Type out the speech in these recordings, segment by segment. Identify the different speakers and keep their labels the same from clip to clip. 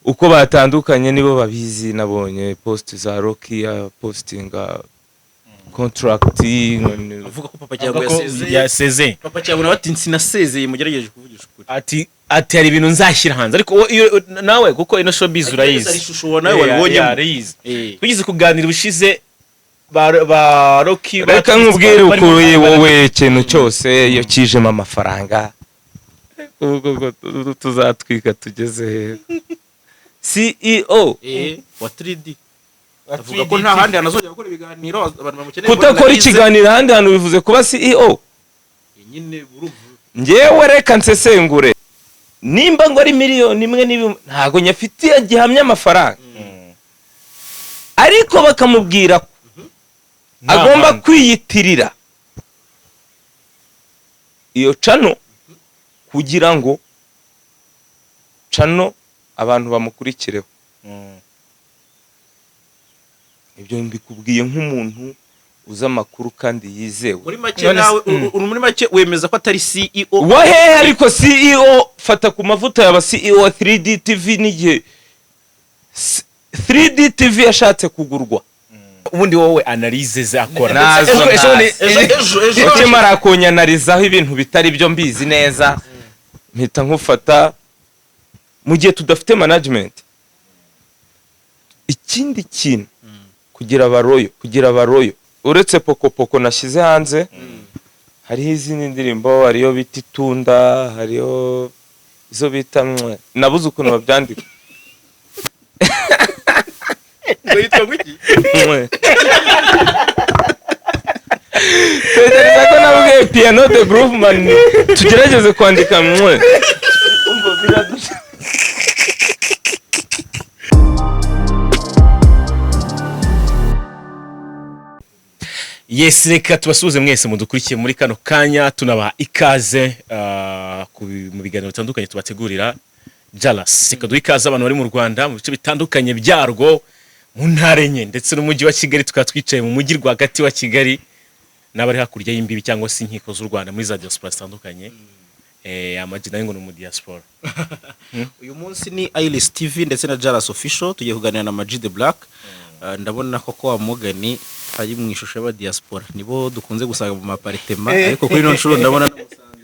Speaker 1: uko batandukanye nibo babizi. Nabonye post za Roky postinga contract
Speaker 2: avuga ko papa cyangwa yasezeye papa cyangwa nabati sinasezeye mugerageje kuvugisha ukuri
Speaker 3: ati hari ibintu nzashyira hanze ariko nawe kuko ino showbiz urayizi
Speaker 2: ishusho nawe wabibonye
Speaker 3: tugize kuganira ubushize ba Roky
Speaker 1: reka nkubwire ukuri wowe ikintu cyose iyo kijemo amafaranga ubwo tuzatwika tugeze CEO
Speaker 2: wa 3D avuga ko nta handi anazojya gukora ibiganiro abantu bamukeneye
Speaker 1: kutakora ikiganiro handi hano bivuze kuba CEO
Speaker 2: nyine buruvu
Speaker 1: ngewe reka nsesengure nimba ngo ari miliyoni imwe ntago nyafitiye gihamya amafaranga ariko bakamubwira agomba kwiyitirira iyo cano kugira ngo cano abantu bamukurikireho. Ibyo mbikubwiye nk'umuntu uza amakuru kandi yizewe.
Speaker 2: Muri make nawe muri make wemeza ko atari CEO
Speaker 1: wahe ariko CEO fatakumavuta yaba CEO 3D TV n'igihe 3D TV yashatse kugurwa.
Speaker 3: Ubundi wowe analyze zakora
Speaker 1: nazo ukimara kunyanarizaho ibintu bitari byo mbizi neza mpita nkufata mu gihe tudafite management. Ikindi kintu kugira abaroyo uretse poko nashyize hanze hariho izindi ndirimbo hariyo bita itunda hariyo izo bita nabuze ukuntu babyandika
Speaker 2: yitwa ngiki
Speaker 1: Tegereza ko nabwiye piano de groove man tugerageze kwandika umva biradusha.
Speaker 3: Yes, reka tubasuhuze mwese mudukurikiye muri kano kanya tunabaha ikaze mu biganiro bitandukanye tubategurira Jalas. Reka duha ikaze abantu bari mu Rwanda mu bice bitandukanye byarwo mu ntara enye ndetse n'umujyi wa Kigali tukatwicaye mu mujyi rwagati wa Kigali n'abari hakurya y'imbibi cyangwa se inkiko z'u Rwanda muri za diaspora zitandukanye. AmaG nayo ngo ni mu diaspora.
Speaker 2: Uyu munsi ni Iris TV ndetse na Jalas official tugiye kuganira na AmaG the Black. Ndabona ko wamugani ari mu ishusho y'aba diaspora nibo dukunze gusanga mu apartment ariko kuri no nshuro ndabona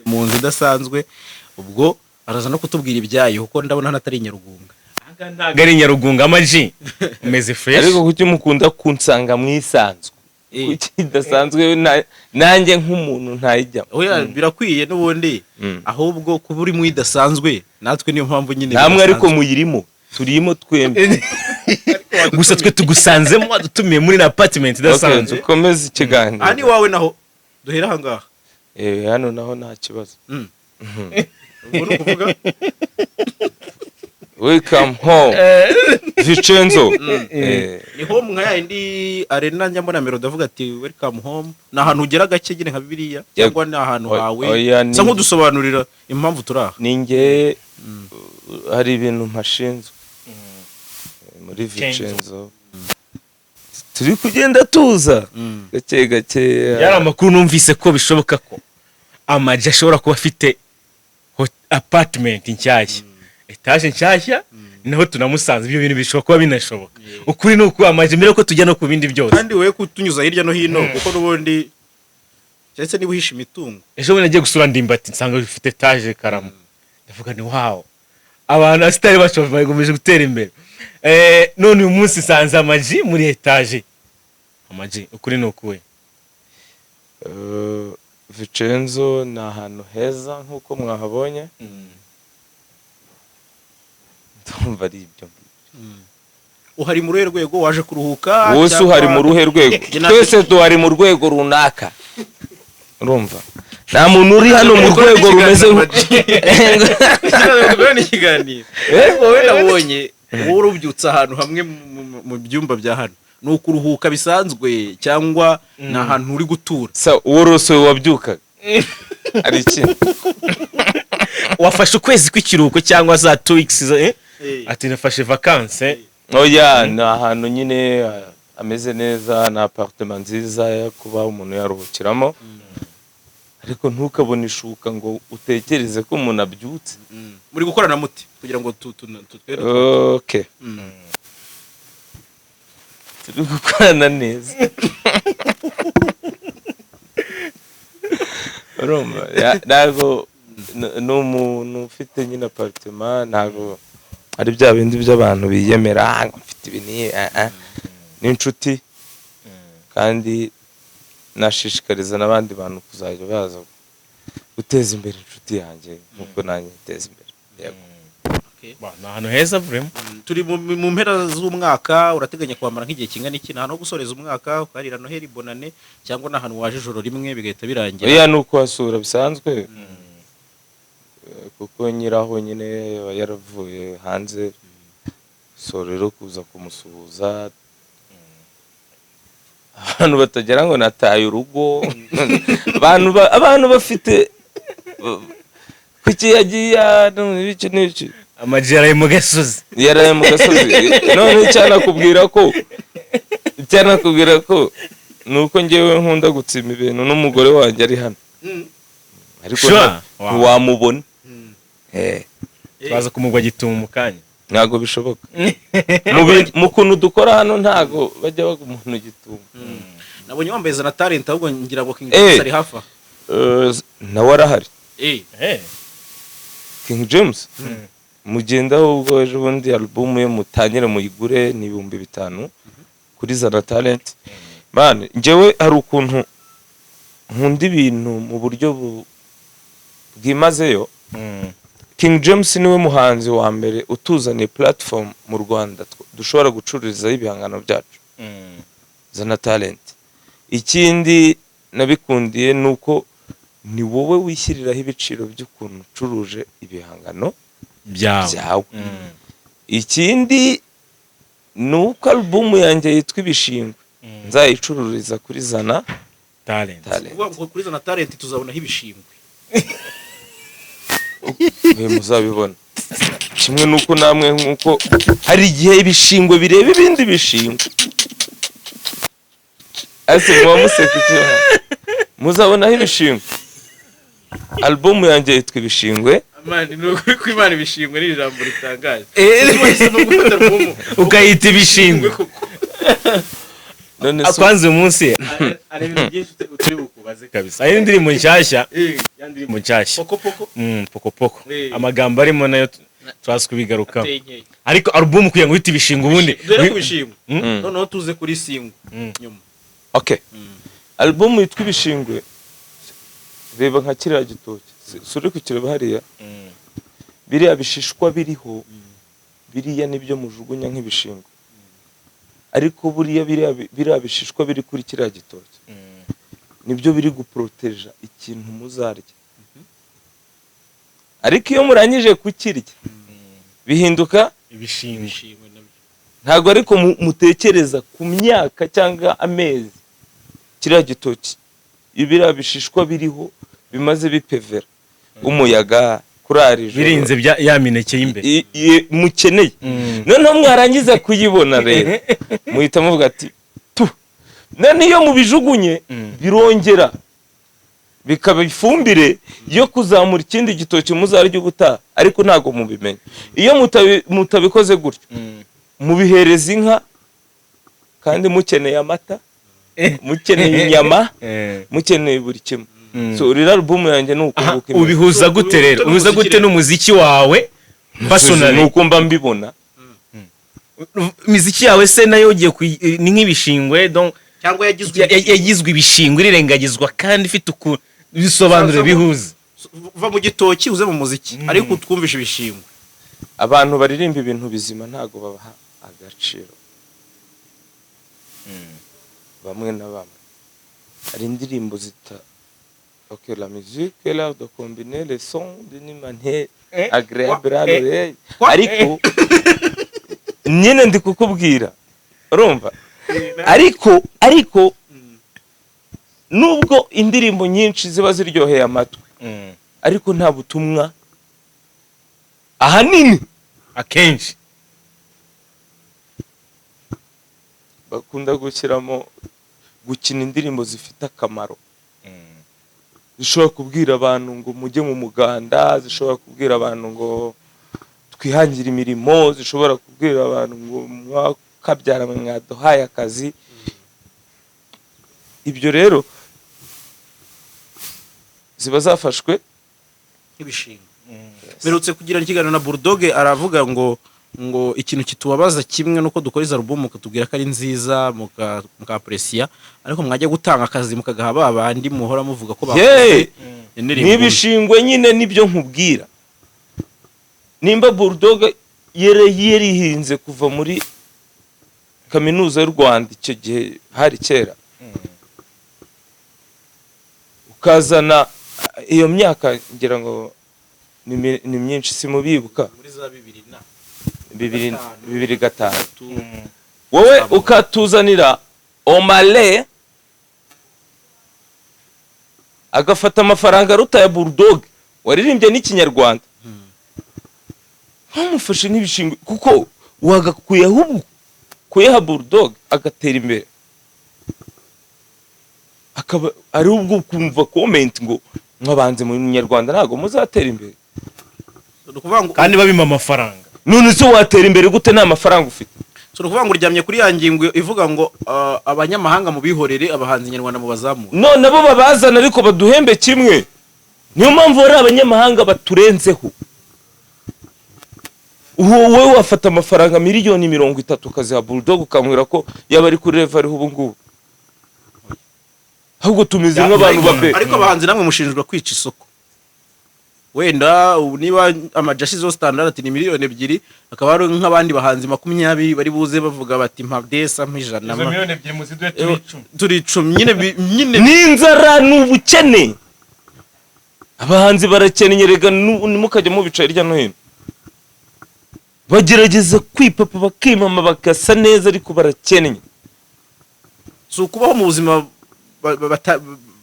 Speaker 2: mu nzu idasanzwe ubwo araza no kutubwira ibyayo kuko ndabona hano atari Nyarugunga
Speaker 3: ntago ari Nyarugunga. AmaG umeze fresh
Speaker 1: ariko kuki mukunda kunsanga mwisanzwe kuki idasanzwe nanjye nk'umuntu ntayijya
Speaker 2: oya birakwiye n'ubundi ahubwo kuba uri mu idasanzwe natwe niyo mpamvu nyine
Speaker 1: namwe ariko muyirimo turimo twembe
Speaker 3: gusa twe tugusanzemo adutumiye muri na apartment idasanzwe.
Speaker 1: Ukomeze ikiganiro
Speaker 2: ani wawe naho duhera hangaha
Speaker 1: hano naho nta kibazo.
Speaker 2: Ubwo no kuvuga
Speaker 1: welcome home Vicenzo
Speaker 2: ni home nka yindi arena njya mbona mero ndavuga ati welcome home na ahantu ugera gake gine nka Bibiliya cyangwa ni ahantu hawe sa nkudusobanurira impamvu turaha
Speaker 1: ninge hari ibintu mpashinzwe muri Vicenzo turi kugenda tuza gake
Speaker 3: yari amakuru numvise ko bishoboka ko AmaG ashobora kuba afite apartment nshyashya etage nshyashya naho tunamusanze ibyo bintu bishobora kuba binashoboka. Ukuri nuko AmaG mbere ko tujya no ku bindi byose
Speaker 2: kandi wewe kutunyuza hirya no hino kuko nubundi cyese niba uhisha imitungo
Speaker 3: ejo bundi nagiye gusura Ndimbati nsanga bifite etage Karamo ndavuga ni wow abantu asitari bacu bagomeje gutera imbere. None uyu munsi sanze AmaG muri etage. AmaG ukuri nukuwe
Speaker 1: Vicenzo ni ahantu heza nk'uko mwahabonye. Ndumva ari ibyo
Speaker 2: uhari mu ruhe rwego waje kuruhuka
Speaker 1: wose uhari mu ruhe rwego twese duhari mu rwego runaka urumva nta muntu uri hano mu rwego rumeze
Speaker 2: ikiganiro wowe nabonye wowe urubyutsa ahantu hamwe mu byumba bya hano ni ukuruhuka bisanzwe cyangwa ni ahantu uri gutura
Speaker 1: worose wabyukaga ari ikintu
Speaker 3: wafashe ukwezi kw'ikiruhuko cyangwa za 2 weeks ati nafashe vacances
Speaker 1: oya ni ahantu nyine ameze neza na apartment nziza yo kuba umuntu yaruhukiramo ariko ntukabone ishuka ngo utekereze ko umuntu abyutse.
Speaker 2: Muri gukorana muti kugira ngo tutwere
Speaker 1: okay turi gukorana neza urumva ntago n'umuntu ufite nyine apartment ntago ari bya bindi by'abantu biyemera ngo mfite ibintu n'inshuti kandi nashishikariza n'abandi bantu kuzajya baza guteza imbere inshuti yanjye nkuko nanjye nteza imbere yego
Speaker 3: ni ahantu heza vrema.
Speaker 2: turi mu mpera z'umwaka urateganya kwamara nk'igihe kingana iki nta no gusoreza umwaka ukarira noheli bonane cyangwa n'ahantu waje ijoro rimwe bigahita birangira
Speaker 1: oya ni ukwasura bisanzwe kuko nyiraho nyine yaravuye hanze so rero kuza kumusuhuza abantu batagera ngo nataye urugo abantu bafite kuki yagiye n'iki
Speaker 3: AmaG yaraye mu gasozi
Speaker 1: none cyanakubwira ko nuko ngewe nkunda gutsima ibintu n'umugore wanjye ari hano ariko ntiwamubona
Speaker 3: twaza kumugwa gitumo mu kanya
Speaker 1: ntago bishoboka mu kuntu dukora hano ntago bajya baga umuntu gitumo
Speaker 2: nabonye wambaye na talent ahubwo ngira ngo King James ari hafa
Speaker 1: nawe arahari King James mugendaho ubwo ejo bundi album ye mutangire muyigure ni 5,000 kuri Zana Talent man njewe hari ukuntu nkunda ibintu mu buryo bwimazeyo King James niwe muhanzi wa mbere utuzaniye platform mu Rwanda dushobora gucururizaho ibihangano byacu Zana Talent ikindi nabikundiye nuko ni wowe wishyiriraho ibiciro by'ukuntu ucuruje ibihangano byawe ikindi nuko album yanjye yitwa ibishingwe nzayicururiza kuri Zana
Speaker 3: Talent
Speaker 2: kuri Zana Talent tuzabonaho ibishingwe
Speaker 1: muzabibona kimwe nuko namwe nkuko hari igihe ibishingwe bireba ibindi bishingwe ase mumuseka cyane muzabonaho ibishingwe album yanjye yitwa ibishingwe
Speaker 2: amani no kwimana ibishingwe ni ijambo ritangaje
Speaker 3: ukayita ibishingwe
Speaker 1: none
Speaker 3: akwanze umunsi
Speaker 2: ari ibintu byinshi turi bukubaze
Speaker 3: kabisa ari indirimbo nshyashya yandirimbo nshyashya poko amagambo arimo nayo twazi kubigarukaho ariko album kugira ngo uhite ibishingwe ubundi
Speaker 2: dore kubishingwe noneho tuze kuri singwe nyuma
Speaker 1: okay album yitwa ibishingwe reba nka kiriya gitoki suri kukireba hariya biriya bishishwa biriho biriya nibyo mujugunya nk'ibishingwe ariko buriya biriya bishishwa biri kuri kiriya gitoki nibyo biri guproteja ikintu muzarya ariko iyo murangije kukirya bihinduka
Speaker 3: ibishingwe
Speaker 1: ntago ariko mutekereza ku myaka cyangwa amezi kiriya gitoki ibiriya bishishwa biriho bimaze bipevera umuyaga kurari ijoro
Speaker 3: birinze ya mineke y'imbere
Speaker 1: mukeneye noneho mwarangiza kuyibona rero muhita muvuga ati tu none iyo mubijugunye birongera bikaba ifumbire yo kuzamura ikindi gitoki muzarya ubutaha ariko ntago mubimenye iyo mutabikoze gutyo mubihereza inka kandi mukeneye amata mukeneye inyama mukeneye buri kimwe so rero album yanjye nuko
Speaker 3: ubihuza gute rero ubihuza gute n'umuziki wawe personally
Speaker 1: nuko mba mbibona
Speaker 3: imiziki yawe se nayo ugiye ni nk'ibishingwe donc
Speaker 2: cyangwa
Speaker 3: yagizwe ibishingwe irengagizwa kandi ifite uku bisobanure bihuza
Speaker 2: uva mu gitoki uze mu muziki ariko utwumvisha ibishingwe
Speaker 1: abantu baririmba ibintu bizima ntago babaha agaciro bamwe na bamwe hari indirimbo zita ok la musique est l'art de combiner les sons d'une manière agréable à l'oreille ariko nyine ndi kukubwira urumva ariko nubwo indirimbo nyinshi ziba ziryoheye amatwi ariko nta butumwa ahanini
Speaker 3: akenshi
Speaker 1: bakunda gushyiramo gukina indirimbo zifite akamaro zishobora kubwira abantu ngo mujye mu muganda zishobora kubwira abantu ngo twihangira imirimo zishobora kubwira abantu ngo mwakabyara mwaduhaye akazi. Ibyo rero ziba zafashwe
Speaker 2: nk'ibishinga. Merutse kugira ikiganiro na Bulldog aravuga ngo ikintu kitubabaza kimwe nuko dukora iza album mukatubwira ko ari nziza mukapreciya, ariko mwajya gutanga akazi mukagaha babandi muhora muvuga ko bakoze
Speaker 1: n'ibishingwe nyine nibyo nkubwira. Nimba Bulldog yerihinze kuva muri kaminuza y'u Rwanda icyo gihe hari kera, ukazana iyo myaka ngira ngo ni myinshi simubibuka,
Speaker 2: muri za
Speaker 1: 2005 wowe ukatuzanira Omale agafata amafaranga aruta ya Bulldog waririmbye n'ikinyarwanda, ntamufashe n'ibishingwe kuko wagakuye ahubwo kuyaha Bulldog agatera imbere, akaba ari ubwo kumva comment ngo mwabanze mu Nyarwanda ntago muzatera imbere
Speaker 3: kandi babima amafaranga.
Speaker 1: None se watera imbere gute nta mafaranga ufite?
Speaker 2: So nukuvuga ngo uryamye kuri ya ngingo ivuga ngo abanyamahanga mu bihorere abahanzi nyarwanda mu bazamu.
Speaker 1: None abo babazana ariko baduhembe kimwe, niyo mpamvu ari abanyamahanga baturenzeho. Wowe wafata amafaranga miliyoni 30 kaziha Bulldog ukamwira ko yaba ari kuri level ubu ngubu, ahubwo tumize nk'abantu babe.
Speaker 2: Ariko abahanzi namwe mushinjwa kwica isoko. Wenda niba AmaG zo standard ni miliyoni 2, akaba ari nk'abandi bahanzi 20 bari buze bavuga bati mpabdesa mpijana.
Speaker 3: Izo miliyoni 2 muziduye
Speaker 2: turi 10 nyine
Speaker 1: n'inzara n'ubukene. Abahanzi barakennye rega nimukajya mu bica hirya no hino, bagerageza kwipapa bakimama bakasa neza ariko barakennye.
Speaker 2: So kubaho mu buzima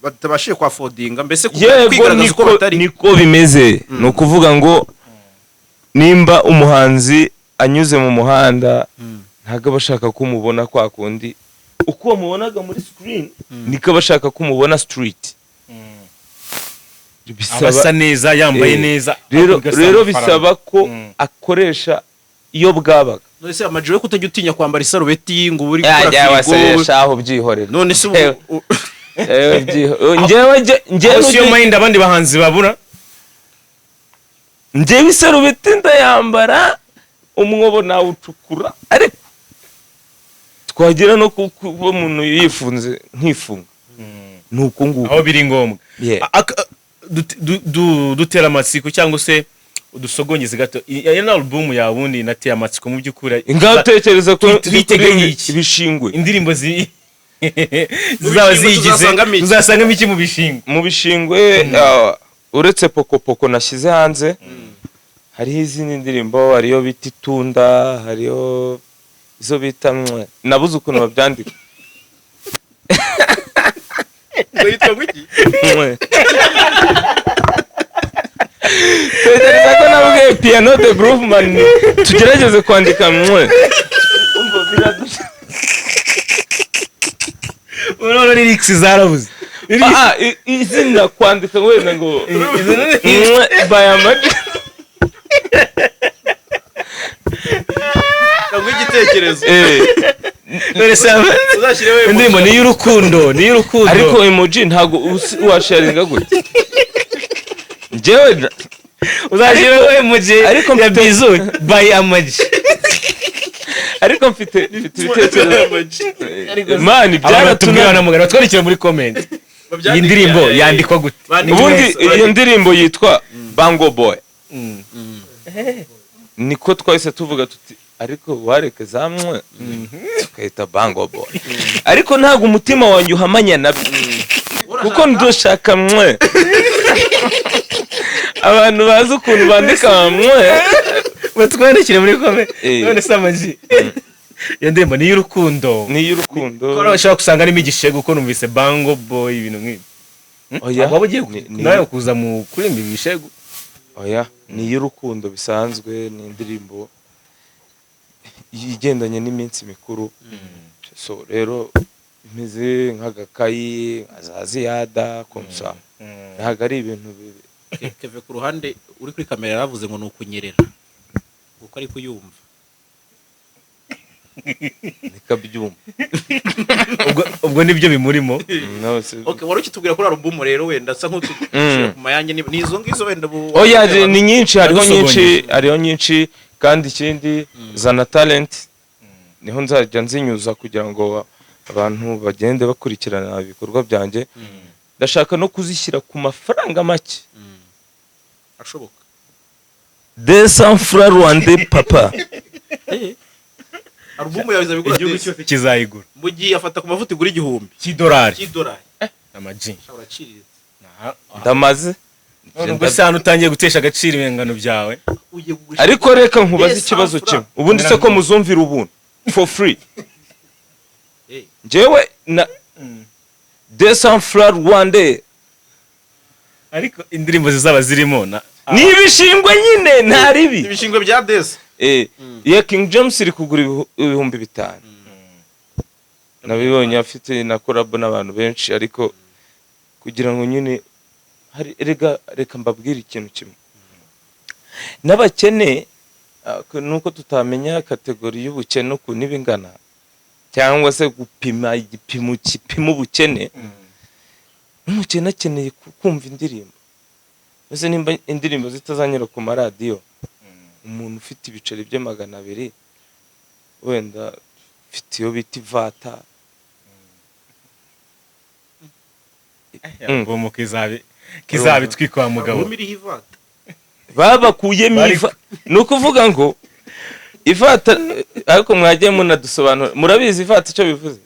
Speaker 2: batabashije kwa fodinga mbese kwigaragaza uko batari
Speaker 1: niko bimeze. No kuvuga ngo nimba umuhanzi anyuze mu muhanda ntago bashaka kumubona kwa kundi uko mubonaga muri screen, niko bashaka kumubona street.
Speaker 3: Abasa neza yambaye neza,
Speaker 1: rero bisaba ko akoresha iyo bwabaga.
Speaker 2: None se AmaG we kutajya utinya kwambara isarubeti ngo uri gukora
Speaker 1: figo shaho byihorera.
Speaker 2: None se
Speaker 3: njyewe siyo mind abandi bahanzi babura.
Speaker 1: Njyewe isarubeti ndayambara umwobo nawe ucukura, ariko twagira no kuba umuntu yifunze nkifunga nuko nguko
Speaker 3: aho biri ngombwa. Dutera amatsiko cyangwa se udusogongeze gato ya album ya wundi nateye amatsiko mu byukuri.
Speaker 1: Ngatekereza ko
Speaker 3: twiteganye
Speaker 1: ibishingwe
Speaker 3: indirimbo zizaba zigize uzasanga iki mu bishingwe.
Speaker 1: Mu bishingwe uretse poko nashyize hanze, hariho izindi ndirimbo, hariyo bita itunda, hariyo izo bita nabuze ukuntu babyandika.
Speaker 2: Yitwa guki?
Speaker 1: Tekereza ko nabwiye piano de groove man tugerageze kwandika umva biradusha.
Speaker 3: Uroro lyrics zarabuze.
Speaker 1: Izina kwandika wenda ngo by AmaG.
Speaker 2: Ngo igitekerezo.
Speaker 3: None se uzashyireho ndimo ni y'urukundo,
Speaker 1: ariko emoji ntago washaringa gute. Njyewe
Speaker 3: uzashyireho emoji
Speaker 1: ariko
Speaker 3: ya bizu by AmaG.
Speaker 1: Ariko mfite ibitekerezo mani
Speaker 3: byaratumwe na mugara twandikira muri comment. Iyi ndirimbo yandikwa gute?
Speaker 1: Ubundi iyo ndirimbo yitwa Bango Boy. Niko twahise tuvuga tuti ariko wareke zamwe tukayita Bango Boy, ariko ntago umutima wanjye uhamanya nabyo kuko ndoshaka abantu bazi ukuntu bandika
Speaker 3: batwandikire muri comment. None se AmaG iyo ndirimbo ni y'urukundo, ko urashaka gusanga arimo igishego uko numvise Bango Boy ibintu nk'ibi.
Speaker 1: Oya
Speaker 3: waba ugiye nawe kuza mu kurimba ibishego?
Speaker 1: Oya ni y'urukundo bisanzwe, ni indirimbo igendanye n'iminsi mikuru. So rero imeze nk'agakayi azaziyada komsa, ntago ari ibintu
Speaker 2: Keve ku ruhande uri kuri kamera yaravuze ngo nukunyerera. ko ari kuyumva
Speaker 1: nikabyumva
Speaker 3: ubwo nibyo bimurimo.
Speaker 2: Okay, wari ukitubwira kuri album rero wenda sa nk'utushira ku mayange ni izo ngizo wenda
Speaker 1: oya ni nyinshi, hariho nyinshi kandi ikindi zana talent niho nzajya nzinyuza kugira ngo abantu bagende bakurikirana ibikorwa byanjye. Ndashaka no kuzishyira ku mafaranga make
Speaker 2: ashoboka
Speaker 1: 200 francs rwandais papa.
Speaker 2: album yawe izabigura
Speaker 3: igihugu cyose kizayigura
Speaker 2: mu gihe afata ku mavuta igura $1000
Speaker 3: AmaG
Speaker 2: uraciriritse
Speaker 1: ndamaze
Speaker 3: ubwo sano utangiye gutesha agaciro ibengano byawe.
Speaker 1: ariko reka nkubaze ikibazo kimwe, ubundi se ko muzumvira ubuntu for free njyewe na 200 francs rwandais
Speaker 3: ariko indirimbo zizaba zirimo na
Speaker 1: nibishingwe nyine ntaribi
Speaker 2: ibishingwe bya Desi
Speaker 1: ya King James iri kugura $5,000 nabibonye afite na collab n'abantu benshi, ariko kugira ngo nyine hari reka mbabwire ikintu kimwe n'abakene nuko tutamenya kategori y'ubukene uko nibingana cyangwa se gupima igipimo ubukene. Umukene akeneye kumva indirimbo, ese nimba indirimbo zitazanyura ku maradiyo, umuntu ufite ibiceri bye 200 wenda ufite iyo bita ivata
Speaker 3: ngo kizabi twikwa mugabo
Speaker 1: babakuyemo iva, nuko uvuga ngo ivata, ariko mwagiye munadusobanura, murabizi ivata icyo bivuze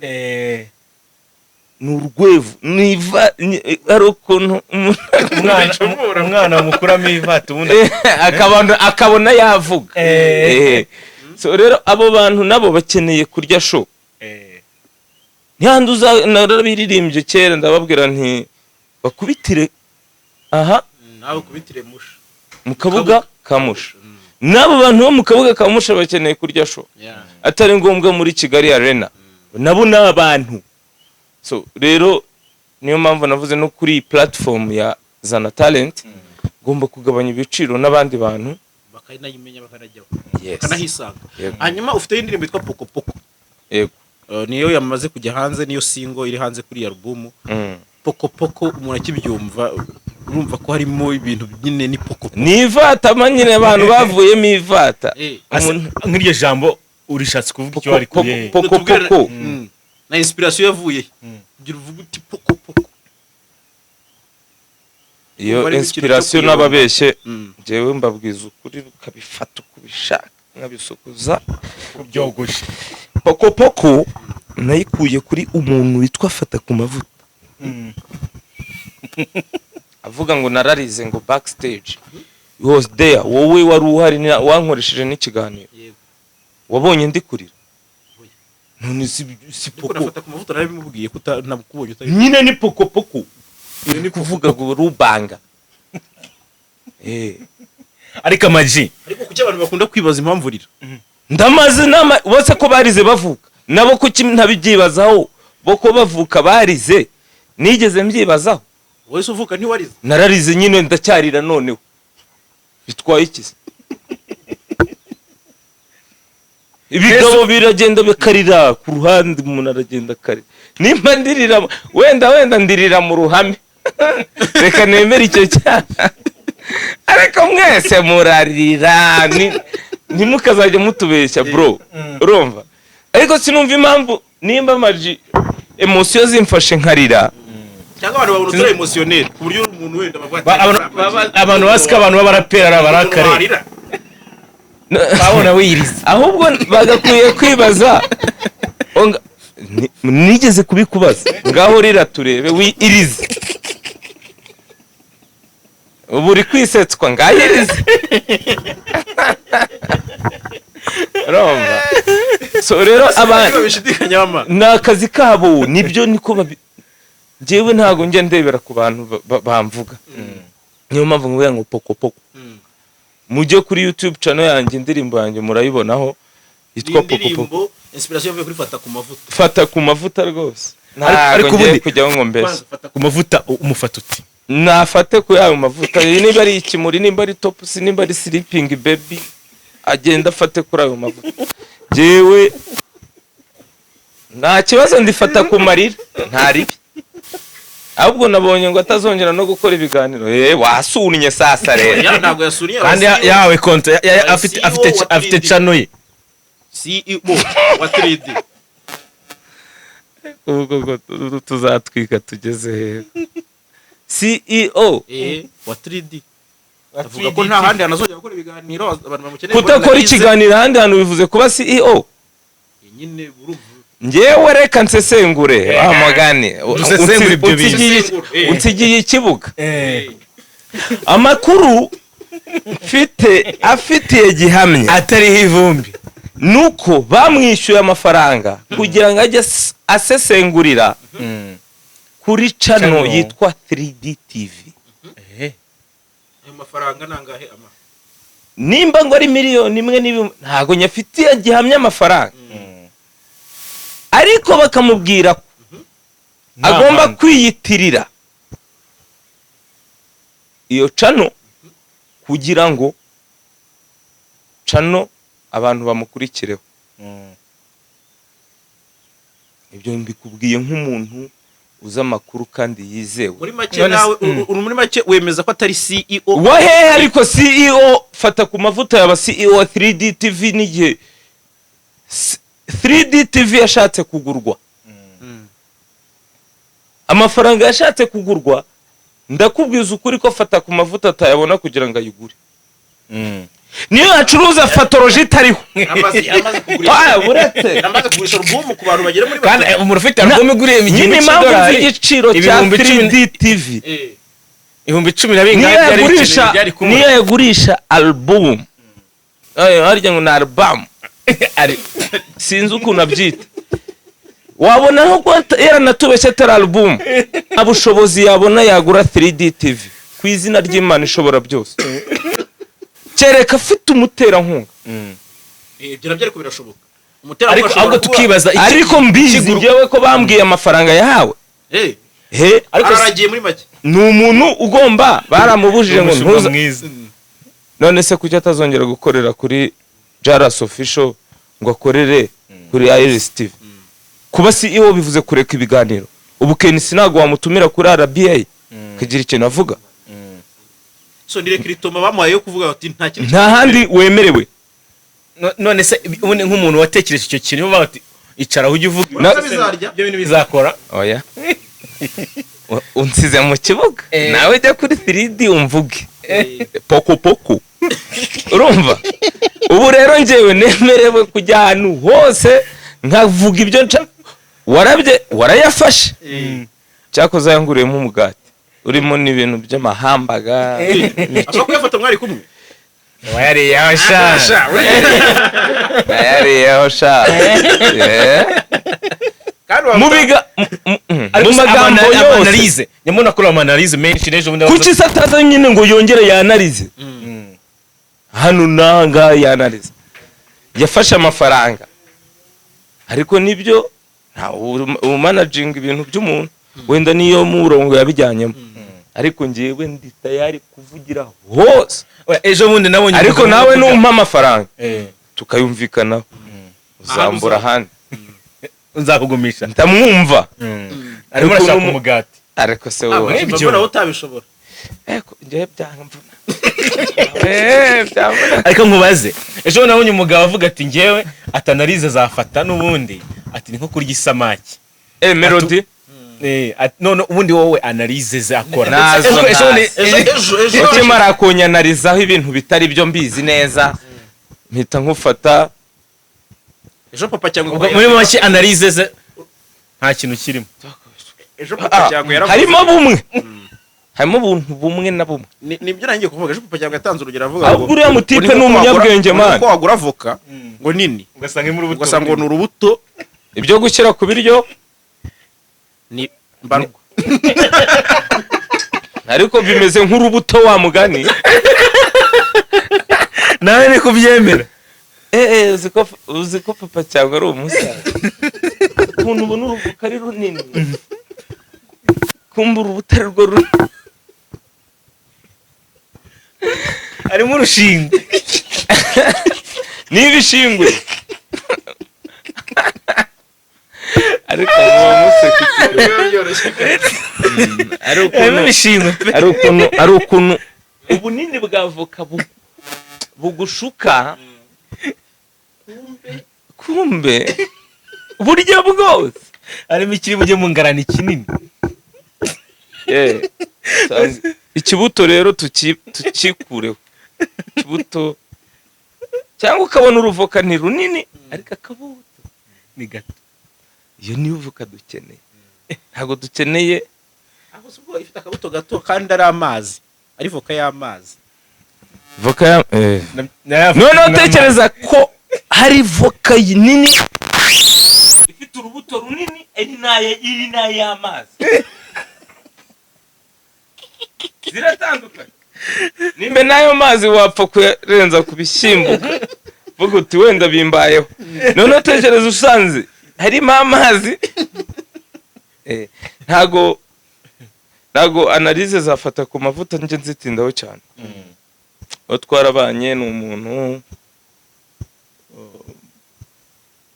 Speaker 1: ni urwevu, niva ari ukuntu
Speaker 3: umwana mukuramo ivata ubundi
Speaker 1: akabona yavuga. So rero abo bantu nabo bakeneye kurya show. Ntihanduza narabiririmbye kera ndababwira nti bakubitire aha
Speaker 2: nawe kubitire musha
Speaker 1: mu kabuga kamusha. Nabo bantu bo mu kabuga kamusha bakeneye kurya show, atari ngombwa muri Kigali Arena, nabo n'abantu. So rero niyo mpamvu navuze no kuri platform ya Zana Talent gomba kugabanya ibiciro n'abandi bantu
Speaker 2: bakayimenya bakanajyaho
Speaker 1: yes.
Speaker 2: Kanahisanga. Hanyuma ufite indirimbo yitwa Poko Poko.
Speaker 1: Yego.
Speaker 2: Niyo yamaze kujya hanze, niyo single iri hanze kuri album. Poko Poko umuntu akibyumva urumva ko harimo ibintu nyine ni poko.
Speaker 1: Nivata manyine abantu bavuyemo ivata.
Speaker 3: Nk'iryo jambo urishatse kuvuga icyo ari kuye.
Speaker 1: Poko Poko.
Speaker 2: Na inspiration yavuye. Ugira uvuga uti Poko Poko.
Speaker 1: Iyo inspiration n'ababeshye jewe mbabwiza ukuri ukabifata ukubishaka nkabisukuza
Speaker 3: byogoshe.
Speaker 1: Poko Poko nayikuye kuri umuntu witwa Fatakumavuta. Avuga ngo nararize ngo backstage he was there, wowe wari uhari wankoresheje n'ikiganiro wabonye ndikurira none si Poko
Speaker 2: Fatakumavuta narabimubwiye kutanabukubonye utari
Speaker 1: nyine ni Poko Poko ni kuvuga ngo rubanga
Speaker 3: ariko AmaG
Speaker 2: ariko kuki abantu bakunda kwibaza impamvu rira
Speaker 1: ndamaze nama bose ko barize bavuka nabo kuki ntabibyibazaho boko bavuka barize nigeze mbyibazaho.
Speaker 2: Wese uvuka ntiwarize?
Speaker 1: Nararize nyine ndacyarira noneho bitwaye iki? Ibigabo biragenda bikarira ku ruhande, umuntu aragenda kare nimba ndirira wenda ndirira mu ruhame reka nemera icyo cyane ariko mwese murarira ntimukazajya mutubeshya bro urumva. Ariko sinumva impamvu nimba AmaG emotion zimfashe nkarira
Speaker 2: cyangwa abantu babona utari emotionnel ku buryo umuntu wenda
Speaker 3: abantu basika abantu babarapera barakare babona wiriza,
Speaker 1: ahubwo bagakwiye kwibaza nigeze kubikubaza ngaho rira turebe wirize ubu uri kwisetswa ngayirize romba. So rero abantu
Speaker 2: babishidikanya
Speaker 1: nakazi kabo nibyo niko jewe ntago njye ndebera ku bantu bamvuga. Niyo mpamvu nguye ngo Poko Poko mujye kuri YouTube channel yanjye indirimbo yanjye murayibonaho yitwa Poko Poko.
Speaker 2: Inspiration yavuye kuri Fatakumavuta.
Speaker 1: Fatakumavuta rwose.
Speaker 3: Ariko
Speaker 1: ngiye kujyaho ngo mbese
Speaker 3: Fatakumavuta umufata uti
Speaker 1: nafate ku yayo mavuta niba ari ikimuri nimba ari top nimba ari sleeping baby agenda afate kuri ayo mavuta. Jewe nta kibazo ndifata ku marira nta ribi, ahubwo nabonye ngo atazongera no gukora ibiganiro. Wasunnye sasa rero.
Speaker 2: Ntabwo yasuriye
Speaker 3: kandi yawe konto afite channel ye
Speaker 2: CEO wa 3D.
Speaker 1: ubwo tuzatwika tugeze he? CEO
Speaker 2: wa 3D avuga ko nta handi anazongera gukora ibiganiro abantu bamukeneye.
Speaker 1: kudakora ikiganiro ahandi hantu bivuze kuba CEO.
Speaker 2: nyine uruvu
Speaker 1: Njyewe reka nsesengure amagane unsigiye ikibuga. Amakuru afitiye gihamya
Speaker 3: atariho ivumbi
Speaker 1: nuko bamwishyuye amafaranga kugira ngo ajye asesengurira kuri channel yitwa 3D TV.
Speaker 2: ayo mafaranga nangahe ama
Speaker 1: Nimba ngo ari miliyoni imwe ntago nyafitiye gihamya amafaranga. Ariko bakamubwira ko agomba kwiyitirira iyo channel kugira ngo channel abantu bamukurikireho. Ibyo mbikubwiye nk'umuntu uza amakuru kandi yizewe.
Speaker 2: muri make nawe muri make wemeza ko atari CEO
Speaker 1: Wahe ariko CEO fatakumavuta yaba CEO wa 3D TV n'igihe 3D TV yashatse kugurwa. Amafaranga yashatse kugurwa ndakubwiza ukuri ko fatakumavuta atayabona kugira ngo ayigure. Niyo acuruza fatology itariho. Uretse
Speaker 2: namaze kugurisha album ku bantu bagera muri
Speaker 3: kandi umuntu ufite album iguriye
Speaker 1: nyine impamvu z'igiciro cya 3D TV.
Speaker 3: Ibihumbi 10 na bingahe
Speaker 1: niyo yagurisha album. Harya ngo na album. Sinzi ukuntu abyita. Wabona nko yaranatubeshye atari album. Abushobozi yabona yagura 3D TV ku izina ry'Imana ishobora byose. Kereka afite umuterankunga.
Speaker 2: ibyo nabyo ariko birashoboka.
Speaker 3: ariko tukibaza
Speaker 1: ariko mbizi njyewe ko bambwiye amafaranga yahawe.
Speaker 2: ariko aragiye muri make
Speaker 1: ni umuntu ugomba baramubujije ngo ntuza. None se kuki atazongera gukorera kuri Jaras official ngo akorere kuri Iris TV? Kuba CEO bivuze kureka ibiganiro. Ubu Kenisi ntago wamutumira kuri RBA kagira ikintu avuga.
Speaker 2: so direct ritoma bamuhaye yo kuvuga ati
Speaker 1: nta handi wemerewe.
Speaker 3: none se ubundi nk'umuntu watekereje icyo kintu bavuga ati icara ujye uvuga ibyo bintu bizakora.
Speaker 1: Oya unsize mu kibuga nawe jya kuri 3D umvuge poko urumva. Ubu rero njyewe nemerewe kujya ahantu hose nkavuga ibyo warayafashe. Cyakoze yanguriyemo umugati urimo n'ibintu by'amahambaga.
Speaker 2: ashaka kuyafata mwari kumwe
Speaker 1: wayariyeho sha mu magambo yose
Speaker 3: nyamuna kuri analyse menshi nejo bundi
Speaker 1: kuki sataza nyine ngo yongere yanalize hano nanga yanalize yafashe amafaranga ariko nibyo nta managing ibintu by'umuntu wenda niyo murongo yabijyanyemo ariko ngiyewe ndi tayari kuvugira hose.
Speaker 3: Ejo bundi nabonye
Speaker 1: ariko nawe numpa amafaranga tukayumvikana uzambura handi
Speaker 3: nzakugumisha
Speaker 1: ndamwumva
Speaker 3: ariko urashaka umugati
Speaker 2: ariko se wowe mbona utabishobora
Speaker 1: ngiye byangamvuna
Speaker 3: ariko nkubaze ejo nabonye umugabo avuga ati ngewe atanalize zafata n'ubundi ati ni nko kurya isamaki melody none ubundi wowe analyze zakora
Speaker 1: ejo ukimara kunyanarizaho ibintu bitari byo mbizi neza mpita nkufata
Speaker 2: ejo papa cyangwa
Speaker 3: muri make analyze ze nta kintu kirimo.
Speaker 2: ejo papa cyangwa yaravuze
Speaker 1: harimo ubuntu bumwe na bumwe
Speaker 2: nibyo nangiye kuvuga. ejo papa cyangwa yatanze urugero avuga
Speaker 1: ngo uriya mutipe ni umunyabwenge man
Speaker 2: ko wagura avoka ngo nini ugasanga ngo n'urubuto
Speaker 1: ibyo gushyira ku biryo
Speaker 2: ni mbarwa
Speaker 1: ariko bimeze nk'urubuto wa mugani
Speaker 3: nawe ni kubyemera.
Speaker 1: uzi ko papa cyangwa ari umusaza ukuntu ubona urubuto ari runini kumva urubuto rwo runini
Speaker 3: harimo urushinge
Speaker 1: niba ishingwe ariko muba museka ari ukuntu ubunini bw'avoka bugushuka kumbe burya bwose
Speaker 3: harimo ikiri bujye mu ngarani kinini.
Speaker 1: ikibuto rero tukikureho ikibuto cyangwa ukabona uruvoka ni runini ariko akabuto
Speaker 3: ni gato.
Speaker 1: iyo niyo uvuka dukeneye ntabwo dukeneye
Speaker 2: aho subwo ifite akabuto gato kandi ari amazi ari voka y'amazi
Speaker 1: voka ya none utekereza ko hari voka nini ifite urubuto runini iri naye y'amazi ziratandukanye. Nimbe nayo mazi wapfa kurenza ku bishyimbo vuga uti wenda bimbayeho. None utekereza usanze harimo amazi ntago analize za fatakumavuta nje nzitindaho cyane. Twarabanye n'umuntu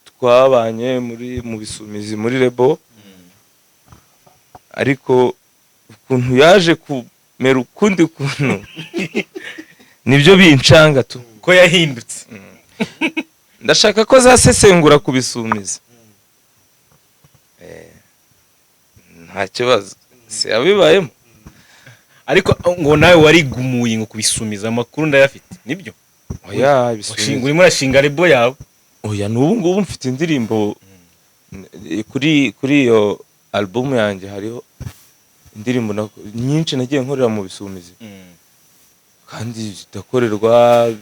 Speaker 1: twabanye mu bisumizi muri rebo ariko ukuntu yaje kumera ukundi kuntu nibyo bincanga tu
Speaker 3: ko yahindutse.
Speaker 1: Ndashaka ko zasesengura kubisumiza nta kibazo se yabibayemo
Speaker 3: ariko ngo nawe warigumuye ngo kubisumiza amakuru ndayafite nibyo.
Speaker 1: Oya bisumiza
Speaker 3: urimo urashinga rebo yawe.
Speaker 1: Oya n'ubu ngubu mfite indirimbo kuri iyo album yanjye hariho indirimbo nyinshi nagiye nkorera mu bisumizi kandi zidakorerwa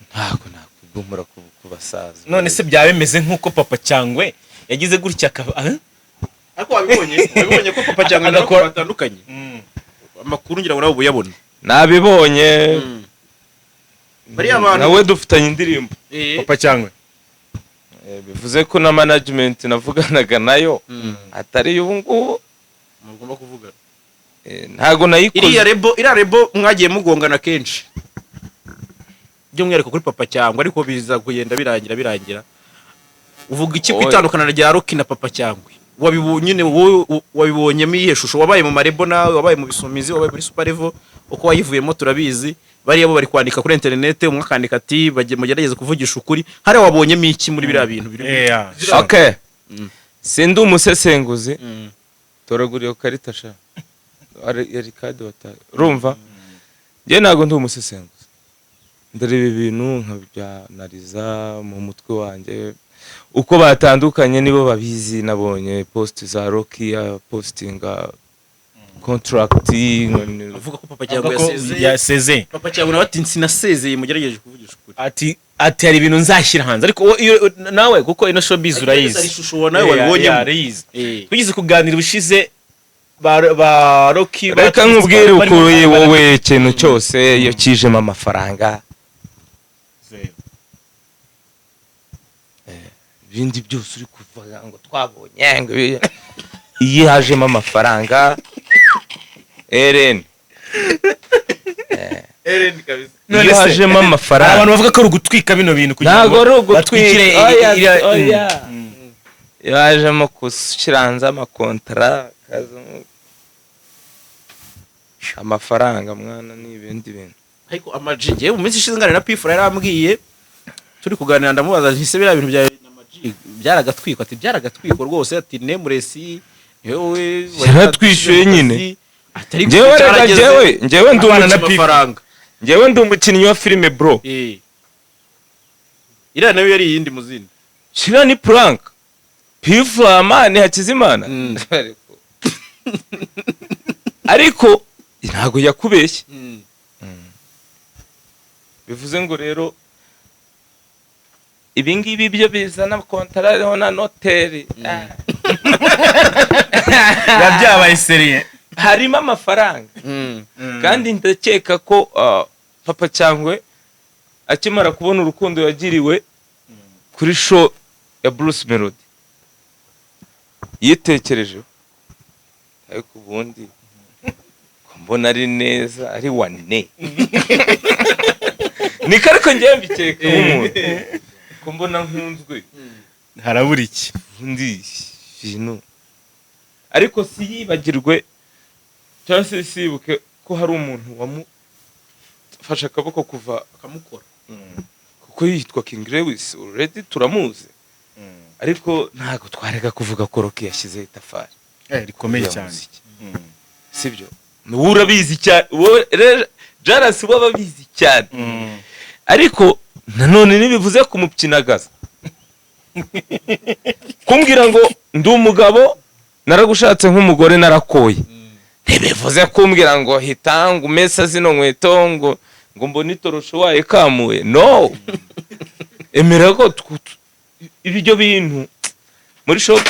Speaker 1: ntabwo nakugumura kubasaza.
Speaker 3: None se byaba bimeze nk'uko papa Cyangwe yagize gutya
Speaker 2: ariko wabibonye ko papa Cyangwe n'abakora batandukanye amakuru ngira ngo nawe ubuyabona.
Speaker 1: Nabibonye
Speaker 2: bari abantu
Speaker 1: nawe dufitanye indirimbo
Speaker 3: papa Cyangwe
Speaker 1: bivuze ko na management navuganaga nayo atari ubu ngubu
Speaker 2: mugomba kuvuga
Speaker 1: ntago nayikoze.
Speaker 2: iriya rebo mwagiye mugongana kenshi by'umwihariko kuri papa Cyangwe ariko biza kugenda birangira uvuga iki kwitandukana rya Roky na papa Cyangwe wabibonyemo iyihe shusho? Wabaye mu marebo nawe, wabaye mu bisumizi, wabaye muri super level, uko wayivuyemo turabizi. Bariya bo bari kwandika kuri internet, umwe akandika ati mugerageze kuvugisha ukuri. Hari wabonyemo iki muri biriya bintu biri?
Speaker 1: Okay. Sindi umusesenguzi. Toraguriye karita sha. Yari kadi wata. Urumva? Je nago ndi umusesenguzi. Ndare ibintu nkabyanaliza mu mutwe wanje. Uko batandukanye nibo babizi. Nabonye post za Roky postinga contracting.
Speaker 2: Avuga ko papa Cyangwe
Speaker 3: yasezeye.
Speaker 2: Papa Cyangwe nabati sinasezeye mugerageje kuvugisha ukuri.
Speaker 3: Ati hari ibintu nzashyira hanze ariko nawe kuko ino showbiz urayizi.
Speaker 2: Ari shusho nawe wabibonyemo.
Speaker 3: Tugize kuganira ubushize ba Roky
Speaker 1: reka nkubwire ukuye wowe ikintu cyose iyo kijemo amafaranga. Ibindi byose uri kuvuga ngo twabonye ngo iyo hajemo amafaranga Eren
Speaker 2: kabisa.
Speaker 1: Iyo hajemo amafaranga
Speaker 3: abantu bavuga ko ari ugutwika bino bintu kugira
Speaker 1: ngo batwikire. Iyo hajemo kushiranza amakontra amafaranga mwana n'ibindi bintu.
Speaker 2: Ariko AmaG je mu minsi ishize ngane na P4 yarambwiye turi kuganira ndamubaza ntise bira bintu bya AmaG byaragatwikwa ati byaragatwikwa rwose ati Nemuresi yewe
Speaker 1: yaratwishuye nyine. Njyewe ndumana na P4. Njyewe ndi umukinnyi wa filime bro.
Speaker 2: Ira nayo yari yindi muzindi.
Speaker 1: Shira ni prank. P4 amane Hakizimana. Ariko ntago yakubeshye. Bivuze ngo rero ibingibi byo bizana kontrare na noteri
Speaker 3: yabyabaye seriye
Speaker 1: harimo amafaranga. Kandi ndakeka ko papa Cyangwe akimara kubona urukundo yagiriwe kuri show ya Bruce Melody yitekereje ariko ubundi mbona ari neza ari wane niko ariko ngiye mbikeka umuntu ko mbona nkunzwe
Speaker 3: harabura iki
Speaker 1: undi bintu ariko si yibagirwe cyangwa se sibuke ko hari umuntu wamufashe akaboko kuva
Speaker 2: akamukora
Speaker 1: kuko yitwa King Lewis already turamuzi ariko ntago twareka kuvuga ko Roky yashyizeho itafari
Speaker 3: rikomeye cyane
Speaker 1: sibyo urabizi cyane Jaras wababizi cyane ariko nanone nibivuze kumupyinagaza kumbwira ngo ndi umugabo naragushatse nk'umugore narakoye ntibivuze kumbwira ngo hitanga umesa zino nkweto ngo mbone itorosho waye kamuye no emera ko ibyo bintu muri shop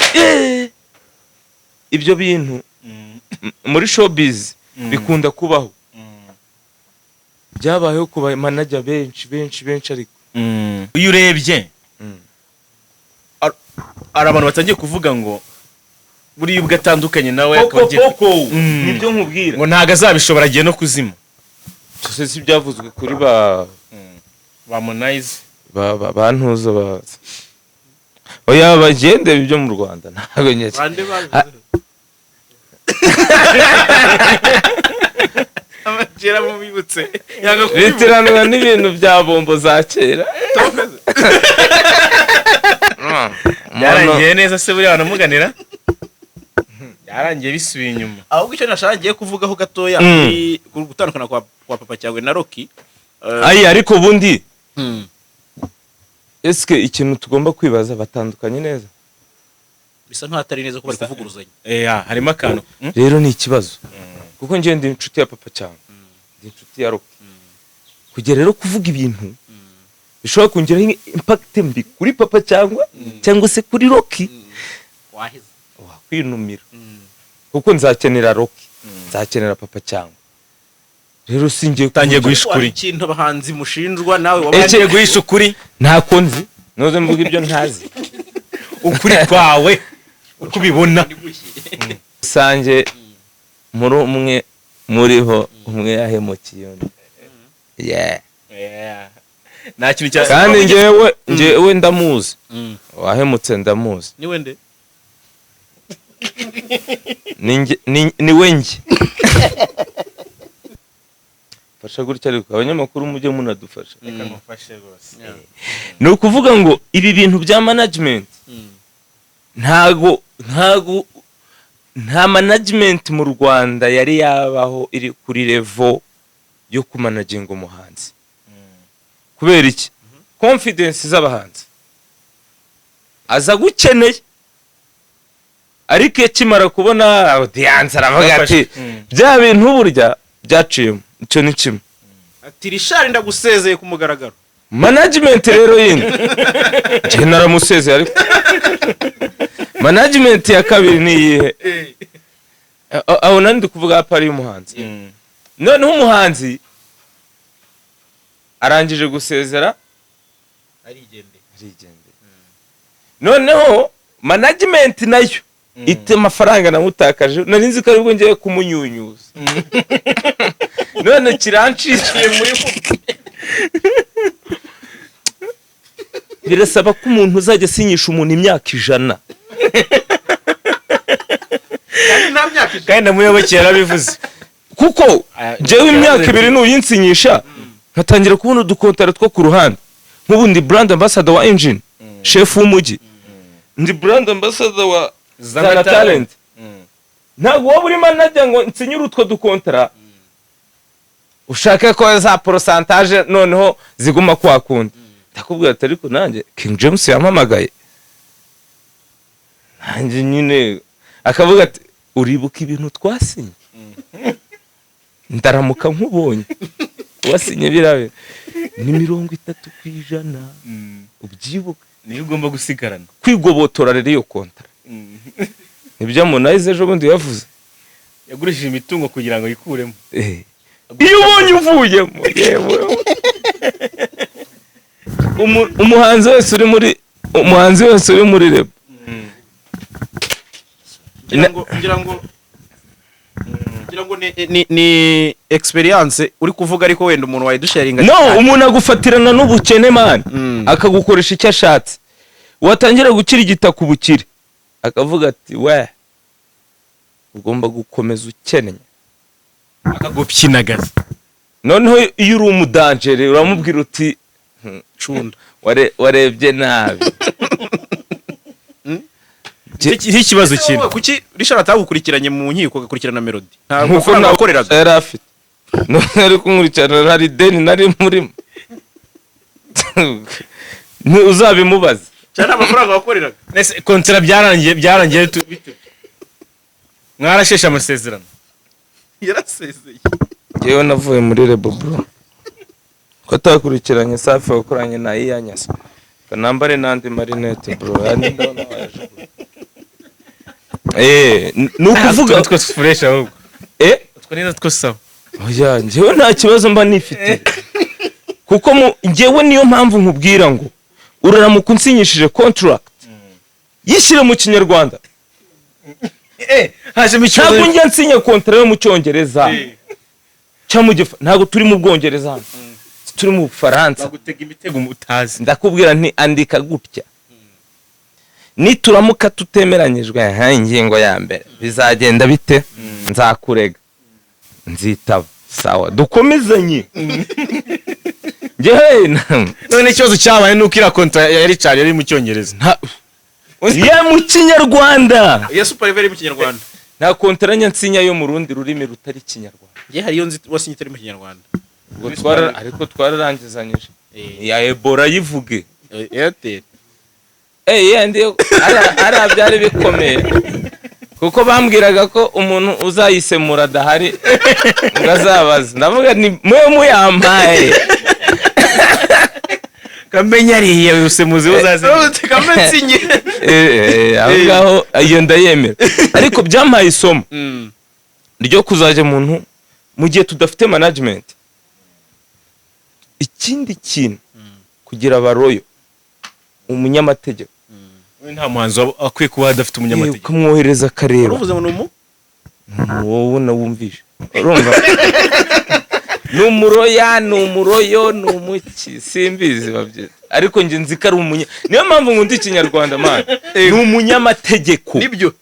Speaker 1: ibyo bintu muri showbiz bikunda kubaho byabayeho kuba manager benshi ariko
Speaker 3: iyo urebye ari abantu batangiye kuvuga ngo buriya ubwo atandukanye nawe
Speaker 1: nibyo nkubwira
Speaker 3: ngo ntago azabishobora agiye no kuzima
Speaker 1: cyose si byavuzwe kuri ba
Speaker 3: Harmonize
Speaker 1: bantuza baza oya bagende ibyo mu Rwanda ntago nyetse
Speaker 2: bande amagera mu bibutse
Speaker 1: bitiranwa n'ibintu bya bombo za kera
Speaker 3: yarangiye neza se buriya banamuganira yarangiye bisubiye inyuma
Speaker 2: ahubwo icyo nashagiye kuvugaho gatoya gutandukana kwa papa Cyangwe na Roky
Speaker 1: ariko ubundi eske ikintu tugomba kwibaza batandukanye neza
Speaker 2: bisa nkaho atari neza ko bari kuvuguruzanya
Speaker 3: harimo akantu
Speaker 1: rero ni ikibazo kuko njye ndi inshuti ya papa Cyangwe ndi inshuti ya Roky kugera rero kuvuga ibintu bishobora kongeraho impact mbi kuri papa cyangwa se kuri Roky wakwinumira kuko nzakenera Roky nzakenera papa Cyangwe rero singiye
Speaker 3: utangiye guhisha ukuri
Speaker 2: ikintu abahanzi mushinjwa nawe
Speaker 3: wabagiye guhisha ukuri
Speaker 1: ntako nzi noze mvuga ibyo ntazi
Speaker 3: ukuri kwawe uko ubibona
Speaker 1: sange muri umwe muriho umwe yahemukiye undi
Speaker 3: nta kintu cya
Speaker 1: kandi njyewe ndamuzi wahemutse ndamuzi
Speaker 2: niwe nde
Speaker 1: niwe njye fasha gutya ariko abanyamakuru mujye munadufasha
Speaker 3: reka ngufashe rwose
Speaker 1: ni ukuvuga ngo ibi bintu bya management nta management mu Rwanda yari yabaho iri kuri level yo kumanaginga umuhanzi kubera iki confidence z'abahanzi aza gukeneye ariko yakimara kubona audience aravuga ati bya bintu burya byaciyemo icyo ni kimwe
Speaker 2: ati Richard ndagusezeye ku mugaragaro
Speaker 1: management rero yindi je naramusezeye ariko management ya kabiri ni iyihe aho nandi kuvuga apa ari umuhanzi noneho umuhanzi arangije gusezera
Speaker 2: arigende
Speaker 1: noneho management nayo ite amafaranga namutakaje nari nzi ko aribwo ngiye kumunyunyuza none kiranciciye muri birasaba ko umuntu uzajya asinyisha umuntu imyaka 100
Speaker 3: kandi namuyobokeye yarabivuze
Speaker 1: kuko jewe imyaka 2 n'uyinsinyisha nkatangira kubona udukontara two ku ruhande nk'ubundi brand ambassador wa engine chef w'umujyi ndi brand ambassador wa Zana Talent ntabwo wowe uri manager ngo nsinyure utwo dukontara ushaka ko za pourcentage noneho ziguma kwa kundi ndakubwira ati ariko nanjye King James yampamagaye nanjye nyine akavuga ati uribuka ibintu twasinye ndaramuka nkubonye wasinye birabe ni 30% ubyibuka
Speaker 3: niyo ugomba gusigarana
Speaker 1: kwigobotora rero iyo kontara nibyo Harmonize ejo bundi yavuze
Speaker 3: yagurishije imitungo kugira ngo yikuremo
Speaker 1: iyo ubonye uvuyemo yewe umuhanzi wese uri muri rebo
Speaker 2: ngira ngo kugira ngo ni experience uri kuvuga ariko wenda umuntu wayidusharinga
Speaker 1: no umuntu agufatirana n'ubukene man akagukoresha icyo ashatse watangira gukirigita ku bukire akavuga ati we ugomba gukomeza ukeneye
Speaker 3: akagupyinagaza
Speaker 1: noneho iyo uri umudanjere uramubwira uti
Speaker 2: cunda
Speaker 1: warebye nabi
Speaker 3: ikibazo kiri
Speaker 2: kuki Richard atagukurikiranye mu nkiko agakurikirana Melody
Speaker 1: nkuko nakoreraga yari afite none ari kunkurikirana hari deni nari murimo uzabimubaza
Speaker 2: cyane amafaranga wakoreraga
Speaker 3: kontara byarangiye mwarasheshe amasezerano
Speaker 2: yarasezeye
Speaker 1: yewe navuye muri Rebo bro ko atakurikiranye safi wakoranye na iyanyasa kanambare nandi marinette bro yani ndabona waje nukuvuga
Speaker 3: twe fresh ahubwo twe neza twose
Speaker 1: oya njyewe nta kibazo mba nifite kuko njyewe niyo mpamvu nkubwira ngo uraramuka unsinyishije contract yishyire mu kinyarwanda
Speaker 3: haje mu cyongereza
Speaker 1: ntabwo njya nsinya contract yo mu cyongereza cyangwa ntabwo turi mu Bwongereza hano turi mu Bufaransa
Speaker 3: bagutega imitego utazi
Speaker 1: ndakubwira nti andika gutya nituramuka tutemeranyijwe ingingo ya mbere bizagenda bite nzakurega nzitaba sawa dukomezanye
Speaker 3: none ikibazo cyabaye nuko ira kontra ya Richard yari mu cyongereza
Speaker 1: ya mu kinyarwanda
Speaker 2: ya super level mu kinyarwanda
Speaker 1: nta kontra nyansinya yo mu rundi rurimi rutari kinyarwanda
Speaker 2: je hariyo nzi wasinye itari mu kinyarwanda
Speaker 1: ubwo ariko twararangizanyije ya Ebola yivuge
Speaker 2: Airtel
Speaker 1: yandi ari byari bikomeye kuko bambwiraga ko umuntu uzayisemura adahari ngazabaza ndavuga ni mwe muyampaye
Speaker 3: kamenya ariye usemuzi uzaze
Speaker 2: kamensinye
Speaker 1: aho iyo ndayemera ariko byampaye isomo ryo kuzaje umuntu mu gihe tudafite management ikindi kintu kugira abaroyo umunyamategeko
Speaker 3: nta muhanzi akwiye kuba adafite umunyamategeko
Speaker 1: kumwohereza akareba
Speaker 2: uruvuze ngo numu
Speaker 1: wowe nawumvishe urumva numuroya numuroyo numuki simbizi babye ariko nje nzika ari umunya niyo mpamvu ngundi ikinyarwanda man ni umunyamategeko
Speaker 2: nibyo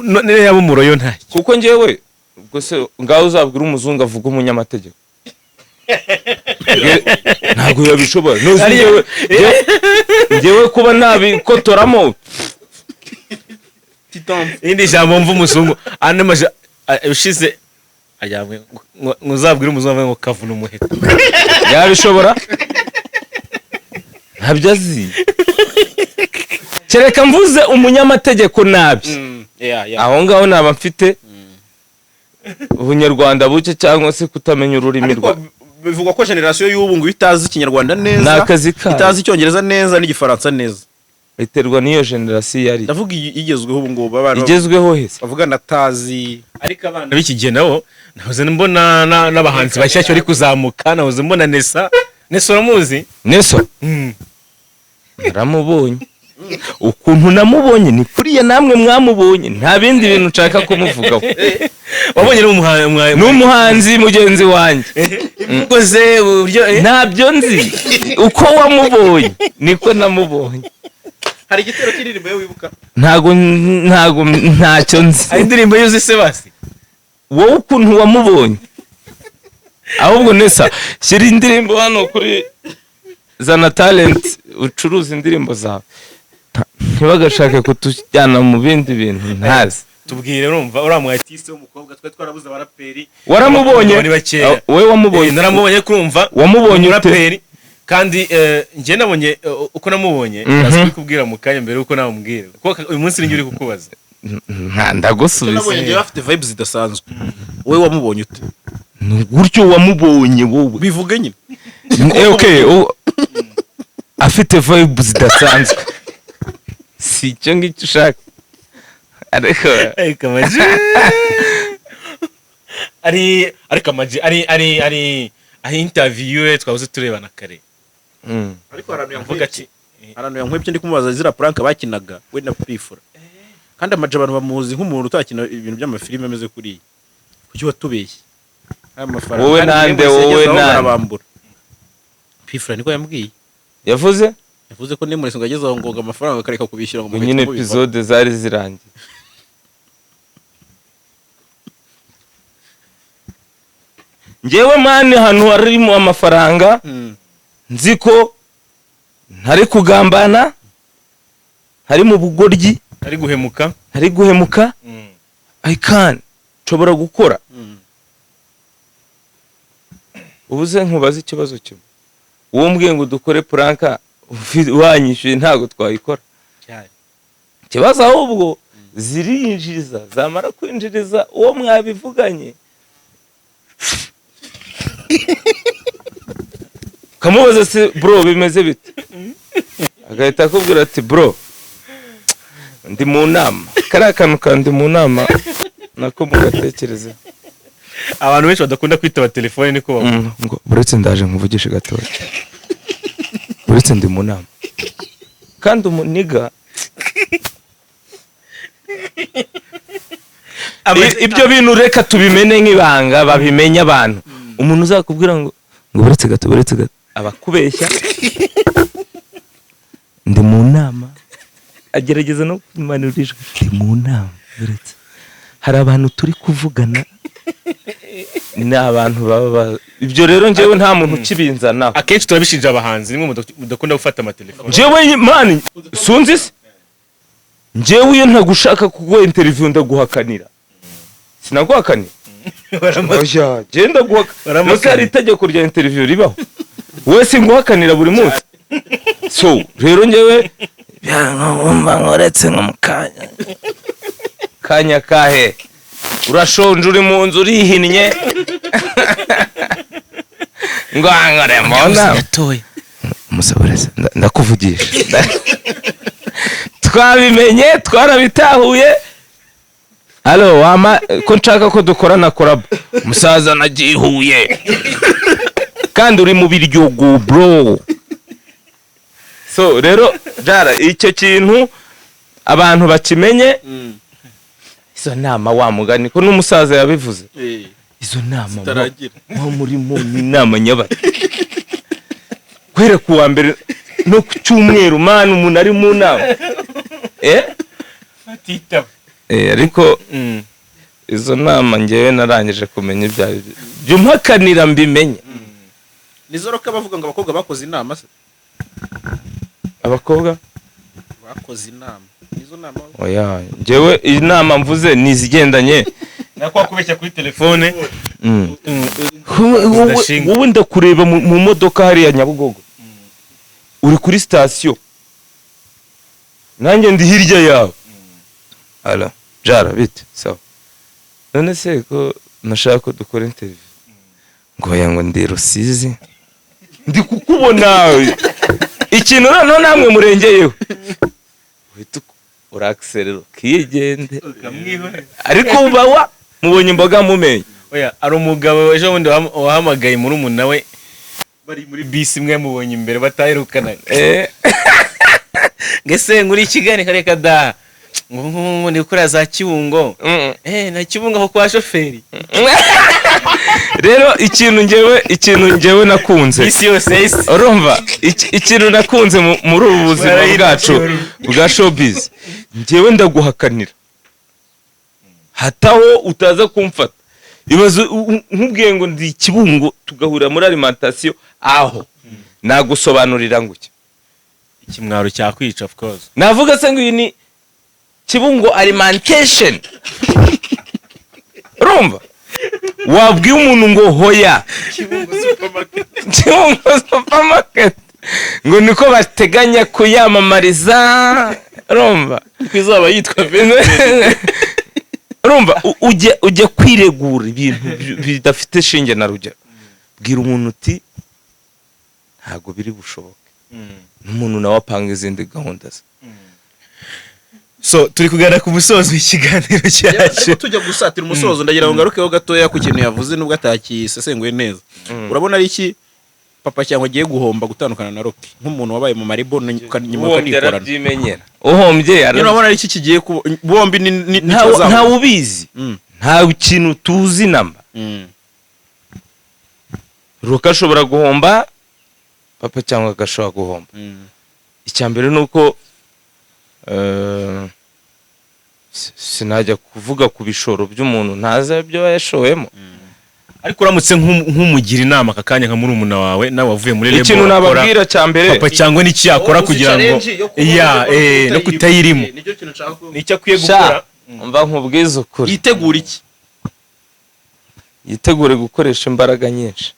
Speaker 3: none yabo umuroyo nta
Speaker 1: kuko njewe ubwo se ngaho uzabwira umuzungu avuga umunyamategeko ntabwo yabishobora ngewe kuba nabikotoramo
Speaker 3: indi jambo mvu umuzungu anemaje ushize ajyamwe nguzabwira umuzungu ngo kavuna umuheto
Speaker 1: yabishobora ntabyo azi kereka mvuze umunyamategeko nabi aho ngaho naba mfite ubunyarwanda buke cyangwa se kutamenya ururimi rwa
Speaker 2: bivugwa ko generation y'ubu ngo itazi ikinyarwanda neza itazi icyongereza neza n'igifaransa neza
Speaker 1: biterwa n'iyo generation yari
Speaker 2: ndavuga igezweho ubu ngo abantu
Speaker 1: igezweho hese
Speaker 2: bavuga natazi
Speaker 3: ariko abana b'iki nabo nahoze mbona n'abahanzi bashyashya bari kuzamuka nahoze mbona Neso uramuzi
Speaker 1: Neso naramubonye ukuntu namubonye ni kuriya namwe mwamubonye nta bindi bintu nshaka kumuvugaho
Speaker 3: wabonye
Speaker 1: n'umuhanzi mugenzi wanjye
Speaker 3: ukoze uburyo
Speaker 1: ntabyo nzi uko wamubonye niko namubonye
Speaker 2: hari igitero cy'indirimbo yo wibuka
Speaker 1: ntago ntacyo nzi
Speaker 3: ari indirimbo yuzi se basi
Speaker 1: wowe ukuntu wamubonye ahubwo Nesa shyira indirimbo hano kuri Zana Talent ucuruza indirimbo zawe ntibagashake kutujyana mu bindi bintu ntazi
Speaker 3: tubwire urumva uriya mu artiste w'umukobwa twe twarabuze abaraperi
Speaker 1: waramubonye wowe wamubonye
Speaker 3: naramubonye kurumva
Speaker 1: wamubonye
Speaker 3: uraperi kandi njye nabonye uko namubonye ndasubira kubwira mu kanya mbere uko namubwira kuko uyu munsi ninjye uri kukubaza
Speaker 1: ndagusubiza
Speaker 2: nabonye ngiye afite vibes zidasanzwe wowe wamubonye ute
Speaker 1: gutyo wamubonye wowe
Speaker 2: bivuge nyine
Speaker 1: okay afite vibes zidasanzwe si icyo ngicyo ushaka ariko
Speaker 3: AmaG ariko AmaG ari interview twabuze turebana kare
Speaker 2: ariko aravuga ati arantu yankwebye ndi kumubaza zira prank bakinaga we na Pifura kandi AmaG abantu bamuzi nk'umuntu utakina ibintu by'amafilime ameze kuri kuki watubeshye aya mafaranga
Speaker 1: Wowe nande, wowe nande.
Speaker 2: arabambura Pfra niko yambwiye
Speaker 1: yavuze
Speaker 2: yavuze ko Nemurese ngo ageze aho ngo amafaranga akareka kubishyura ngo
Speaker 1: nyine episode zari zirangiye. Njyewe mani hano harimo amafaranga nzi ko ntari kugambana, hari mu bugoryi,
Speaker 3: ari guhemuka
Speaker 1: I can nshobora gukora. Ubuze nkubaza ikibazo cyo uwo mbwiye ngo dukore pranka wanyishyuye ntago twayikora. Kibazo ahubwo zirinjiza, zamara kwinjiriza uwo mwabivuganye kamubaza se bro bimeze bite, agahita akubwira ati bro ndi mu nama, kariya kantu kandi mu nama nako mugatekereza.
Speaker 3: abantu benshi badakunda kwitaba telefone niko bavuga
Speaker 1: ngo buretse ndaje nkuvugishe gatoya, buretse ndi mu nama kandi umuniga ibyo bintu reka tubimene nk'ibanga babimenya abantu. Umuntu uzakubwira ngo buretse gato abakubeshya ndi mu nama, agerageza no kumanurishwa ndi mu nama. Buretse hari abantu turi kuvugana, ni abantu baba ibyo rero njyewe nta muntu ukibinzanaho.
Speaker 3: akenshi turabishinja abahanzi nimwe mudakunda gufata amatelefone.
Speaker 1: Njyewe mani sunzi se, njyewe iyo ntagushaka kuguha interview ndaguhakanira, sinaguhakanira oya genda guhakanira. Nuko hari itegeko rya interview ribaho, wese nguhakanira buri munsi. So rero njyewe ngomba nkoretse nko mukanya kanya kahe urashonje uri mu nzu urihinnye ngo angare mona umusaboreza ndakuvugisha. Twabimenye twarabitahuye. Halo wama ko nshaka ko dukorana collab, musaza nagihuye kandi uri mu biryogo bro. So rero jara icyo kintu abantu bakimenye. Izo nama wa mugani ko n'umusaza yabivuze, izo nama nko muri mu nama nyabati kwera kuwa mbere no ku cyumweru manu umuntu ari mu nama
Speaker 3: fatita
Speaker 1: ariko izo nama ngewe narangije kumenya ibyo mpakanira mbimenye.
Speaker 2: nizo Roky bavuga ngo abakobwa bakoze inama se,
Speaker 1: abakobwa
Speaker 2: bakoze inama nizo nama.
Speaker 1: oya ngewe inama mvuze nizigendanye
Speaker 3: nakwa kubeshya kuri telefone.
Speaker 1: wowe ndakureba mu modoka hariya Nyabugogo, uri kuri station nanjye ndi hirya yawe. Ala jara bite sawa, none se ko nashaka ko dukora interview ngo yango ndi Rusizi ndi kukubona ikintu noneho namwe murengeyeho uhita uraxerero kigende ariko ubawa mubonye imboga mumenye.
Speaker 3: Oya ari umugabo ejo bundi wahamagaye muri umuntu we bari muri bisi imwe mubonye imbere batahirukana ngese nguri Kigali kareka da ngo ndi kuri za Kibungo na Kibungo aho kwa shoferi.
Speaker 1: Rero ikintu ngewe nakunze
Speaker 3: isi yose
Speaker 1: urumva ikintu nakunze muri ubu buzima bwacu bwa showbiz, ngewe ndaguhakanira hataho utaza kumfata. Ibazo nkubwiye ngo ndi Kibungo tugahura muri alimentation aho nagusobanurira ngo
Speaker 3: ikimwaro cyakwica of course.
Speaker 1: Navuga se ngo ni Kibungo alimentation urumva wabwiye umuntu ngo hoya Kibungo supermarket ngo niko bateganya kuyamamariza urumva
Speaker 3: kwizaba yitwa
Speaker 1: urumva ujye kwiregura ibintu bidafite shinge na rugero. Bwira umuntu uti ntago biri bushoboke, n'umuntu nawe apanga izindi gahunda ze.
Speaker 3: So turi kugana ku musozo w'ikiganiro cyacu,
Speaker 2: tujya gusatira umusozo. Ndagira ngo ngarukeho gatoya ku kintu yavuze nubwo atakisesenguye neza. Urabona ari iki papa cyangwa agiye guhomba gutandukana na Roky nk'umuntu wabaye mu maribo nyuma kanikorana
Speaker 1: uhombye
Speaker 2: urabona ari iki kigiye bombi
Speaker 1: nta ubizi nta kintu tuzi namba. Roky ashobora guhomba, papa cyangwa agashobora guhomba. Icyambere nuko sinajya kuvuga ku bishoro by'umuntu ntaza ibyo yashoyemo.
Speaker 3: ariko uramutse nk'umugira inama akakanya nka murumuna wawe nawe wavuye muri lebo.
Speaker 1: Ikintu nababwira cyambere
Speaker 3: papa cyangwa n'iki yakora kugira ngo no kutayirimo. Nicyo akwiye gukora.
Speaker 1: Umva nkubwiza ukuri.
Speaker 2: Yitegura iki?
Speaker 1: Yitegure gukoresha imbaraga nyinshi.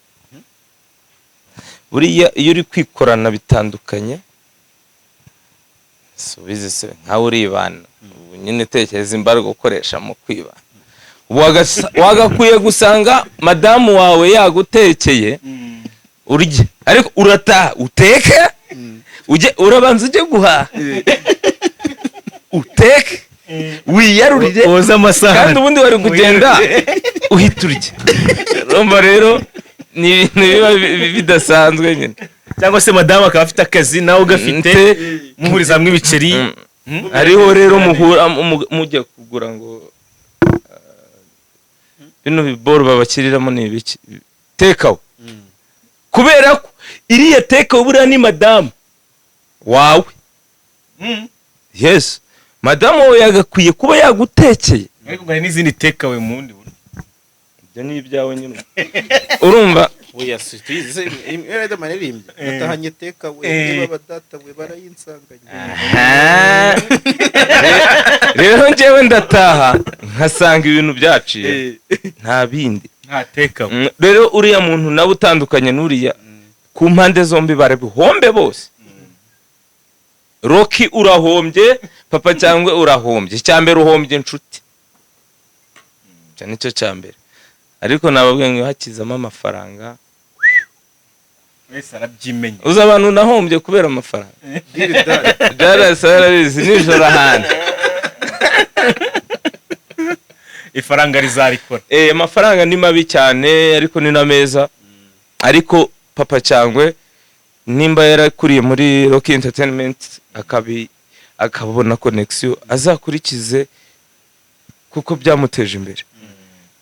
Speaker 1: Buriya iyo uri kwikorana bitandukanye, subize se nka uribana, nyine tekereza imbaraga ukoresha mu kwibana. Wagakwiye gusanga madamu wawe yagutekeye urye, ariko urataha uteke, urabanza ujye guhaha uteke wiyarurire
Speaker 3: oza amasahani,
Speaker 1: kandi ubundi wari kugenda uhita urya. Urumva rero ni ibintu biba bidasanzwe nyine.
Speaker 3: cyangwa se madamu akaba afite akazi nawe ugafite, muhuriza hamwe ibiceri.
Speaker 1: Hariho rero muhura mujya kugura ngo bino biboro babakiriramo ni ibiki, tekawe. Kubera ko iriya tekawe buriya ni madamu wawe. Yes, madamu wawe yagakwiye kuba yagutekeye.
Speaker 3: ariko ngari n'izindi tekawe mu wundi buryo.
Speaker 1: Ibyo ni ibyawe nyine. Urumva
Speaker 2: oya sitize imwe manirimbye natahanye tekawe niba badata we barayinsanganye.
Speaker 1: Rero njyewe ndataha nkasanga ibintu byaciye nta bindi,
Speaker 3: nta tekawe.
Speaker 1: rero uriya muntu nawe utandukanye n'uriya ku mpande zombi barabihombe bose. Roky urahombye, papa cyangwa urahombye. Icyambere uhombye inshuti, cyo nicyo cyambere. Ariko nababwiye ngo hakizamo amafaranga
Speaker 3: wese arabyimenya.
Speaker 1: uza abantu nahombye kubera amafaranga. Byarasarabizi nijoro ahandi.
Speaker 3: Ifaranga rizarikora.
Speaker 1: Amafaranga ni mabi cyane ariko ni na meza. Ariko papa cyangwe nimba yarakuriye muri Roky Entertainment akabona connection azakurikize kuko byamuteje imbere.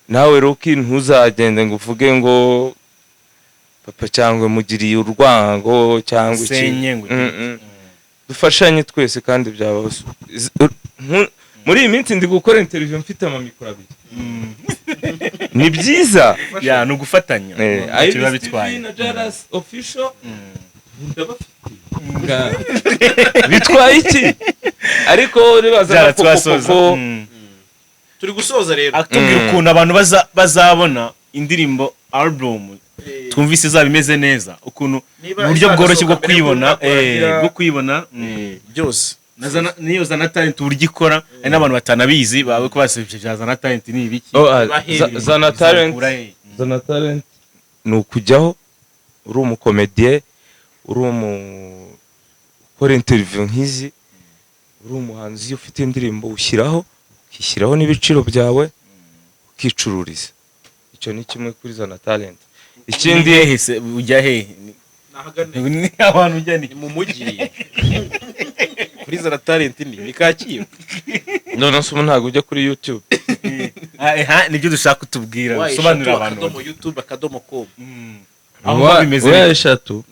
Speaker 1: Nawe Roky ntuzagende ngo uvuge ngo papa cyangwe mugiriye urwango cyangwa iki. Dufashanye twese kandi byaba muri iyi minsi ndi gukora interview mfite amamikoro abiri. Ni byiza
Speaker 3: ya no gufatanya.
Speaker 1: Biba bitwaye na Jalas official bitwaye iki? Ariko ribaza ko
Speaker 2: turi gusoza rero.
Speaker 3: Atubwira ukuntu abantu bazabona indirimbo album twumvise izaba imeze neza, ukuntu uburyo bworoshye bwo kwibona
Speaker 2: byose.
Speaker 3: Niyo za talent uburyo ikora, ari n'abantu batanabizi bawe ko basebye bya za talent ni ibiki.
Speaker 1: za talent ni ukujyaho uri umukomediye, uri ukora interview nk'izi, uri umuhanzi ufite indirimbo ukishyiraho n'ibiciro byawe ukicururiza. Icyo ni kimwe kuri za talent. Ikindi
Speaker 3: hese ujya he ni abantu ujya ni
Speaker 2: mu mujyi kuri za talent ni Kacyiru.
Speaker 1: none se ntabwo ujya kuri YouTube.
Speaker 3: nibyo dushaka kutubwira, sobanurira abantu.
Speaker 2: YouTube.com
Speaker 3: aho bimeze
Speaker 1: eshatu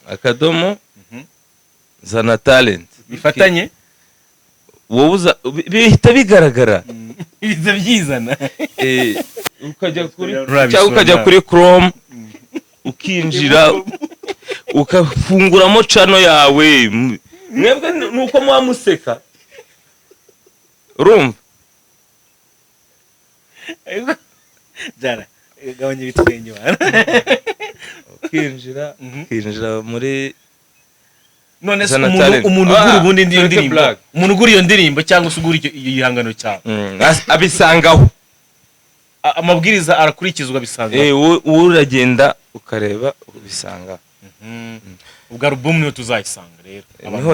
Speaker 1: akadomo za talent
Speaker 3: bifatanye,
Speaker 1: wowe bihita bigaragara.
Speaker 3: biza byizana.
Speaker 1: ukajya kuri Chrome ukinjira ukafunguramo channel yawe. Mwebwe nuko mwamuseka, urumva
Speaker 3: jara gabanya ibitwenyo
Speaker 1: ukinjira muri
Speaker 3: none se umuntu ugura ubundi ndirimbo, umuntu ugura iyo ndirimbo cyangwa se ugura iyo ihangano cyawe
Speaker 1: abisangaho.
Speaker 3: Amabwiriza arakurikizwa bisangaho.
Speaker 1: uragenda ukareba ubisanga.
Speaker 3: ubwo album niyo tuzayisanga rero.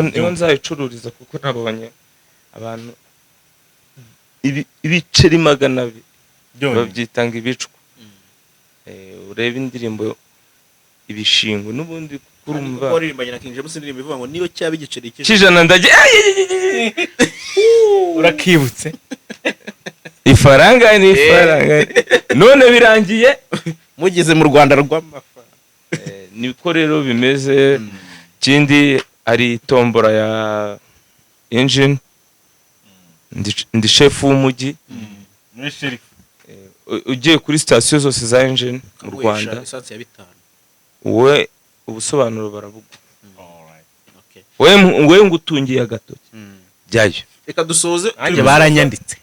Speaker 1: Niho nzayicururiza kuko nabonye abantu ibiceri 200 babyitanga ibicwa. Ureba indirimbo ibishingo n'ubundi kurumva
Speaker 2: kuririmba nyina kinje musi ndirimbo ivuga ngo niyo cyaba igiceri
Speaker 1: kijana ndaje
Speaker 3: urakibutse.
Speaker 1: ifaranga ni ifaranga none birangiye
Speaker 2: mugeze mu Rwanda rw'amafaranga.
Speaker 1: niko rero bimeze. Kindi ari tombora ya engine, ndi chef w'umujyi. Ugiye kuri station zose za engine mu Rwanda
Speaker 2: Esanse ya 5.
Speaker 1: we ubusobanuro baravuga. we ngutungiye agatoki jyayo.
Speaker 2: Reka dusoze
Speaker 3: Anje baranyanditse.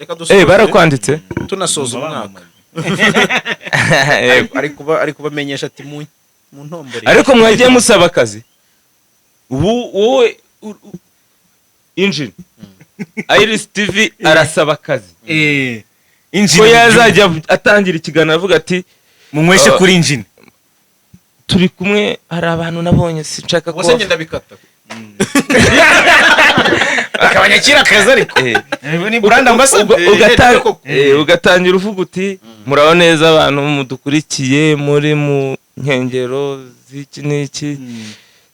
Speaker 1: Barakwanditse
Speaker 2: tunasoza umwaka. ari kubamenyesha ati mu ntombore.
Speaker 1: Ariko mwagiye musaba akazi wowe engine Iris TV arasaba akazi ko yazajya atangira ikiganiro avuga ati
Speaker 3: munyweshe kuri engine.
Speaker 1: Turi kumwe, hari abantu nabonye sinshaka ko
Speaker 2: wasenge ndabikata akabanyakira akazi ariko ni brand ambassador.
Speaker 1: ugatangira uvuga uti muraho neza abantu mudukurikiye muri mu nkengero z'iki n'iki,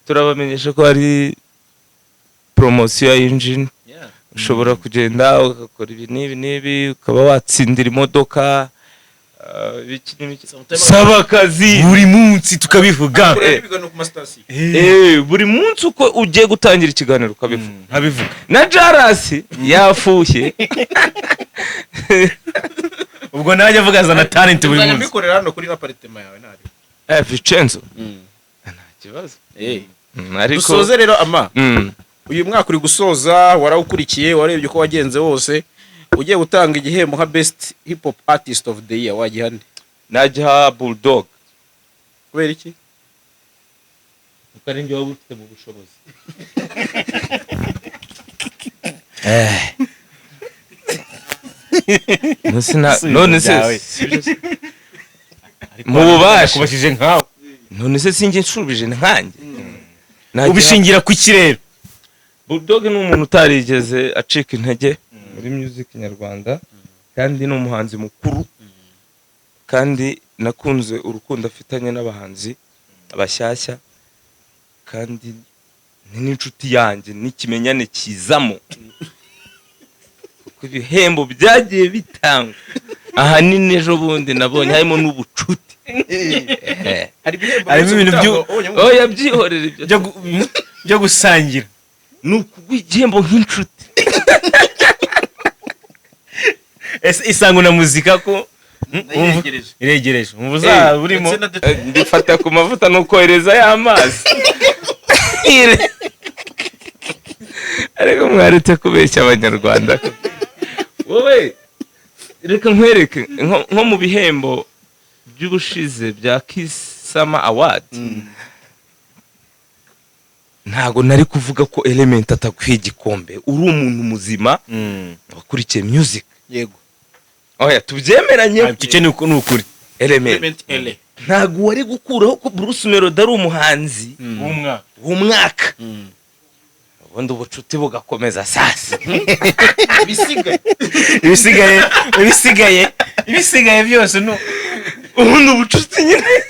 Speaker 1: turabamenyesha ko hari promotion ya engine. Ushobora kugenda ugakora ibi n'ibi ukaba watsindira imodoka. Saba akazi
Speaker 3: buri munsi tukabivuga.
Speaker 1: Buri munsi uko ugiye gutangira ikiganiro ukabivuga.
Speaker 3: Nkabivuga
Speaker 1: Na Jarasi yafushye.
Speaker 3: ubwo naje avuga zana talent buri munsi.
Speaker 2: Mbikorera hano kuri apartment yawe ntari.
Speaker 1: Vincenzo. Nta kibazo. Ariko
Speaker 2: dusoze rero ama. Uyu mwaka uri gusoza, warawukurikiye, warebye uko wagenze wose. Ugiye gutanga igihembo nka best hip hop artist of the year, wagihande?
Speaker 1: Najya Bulldog.
Speaker 2: Kubera iki?
Speaker 1: Ukarenje waba ufite mu bushobozi. None se mububasha
Speaker 3: kubashije nkawe.
Speaker 1: None se singe nshubije nkanjye.
Speaker 3: Ubishingira ku kirero.
Speaker 1: Bulldog ni umuntu utarigeze acika intege muri music nyarwanda, kandi ni umuhanzi mukuru, kandi nakunze urukundo afitanye n'abahanzi abashyashya, kandi ni n'inshuti yanjye n'ikimenyane kizamo. Kuko ibihembo byagiye bitangwa ahanini ejo bundi nabonye harimo n'ubucuti.
Speaker 2: Harimo ibintu
Speaker 1: yabyihorera
Speaker 3: byo gusangira.
Speaker 1: Nukuguha igihembo nk'inshuti.
Speaker 3: Isango na muzika ko iregereje umuza burimo
Speaker 1: ndifata ku mavuta no kohereza y'amazi. Ariko mwaretse kubeshya Abanyarwanda. Wowe reka nkwereke nko mu bihembo by'ubushize bya Kisama Award. Ntago nari kuvuga ko Element atakwiye igikombe. Uri umuntu muzima wakurikiye music.
Speaker 2: Yego.
Speaker 1: Oya tubyemeranye.
Speaker 3: Cyo ni ukuri.
Speaker 1: Element. Ntago wari gukuraho ko Bruce Melody ari umuhanzi w'umwaka. Ubundi ubucuti bugakomeza sasa.
Speaker 3: Ibisigaye byose no
Speaker 1: ubundi ubucuti nyine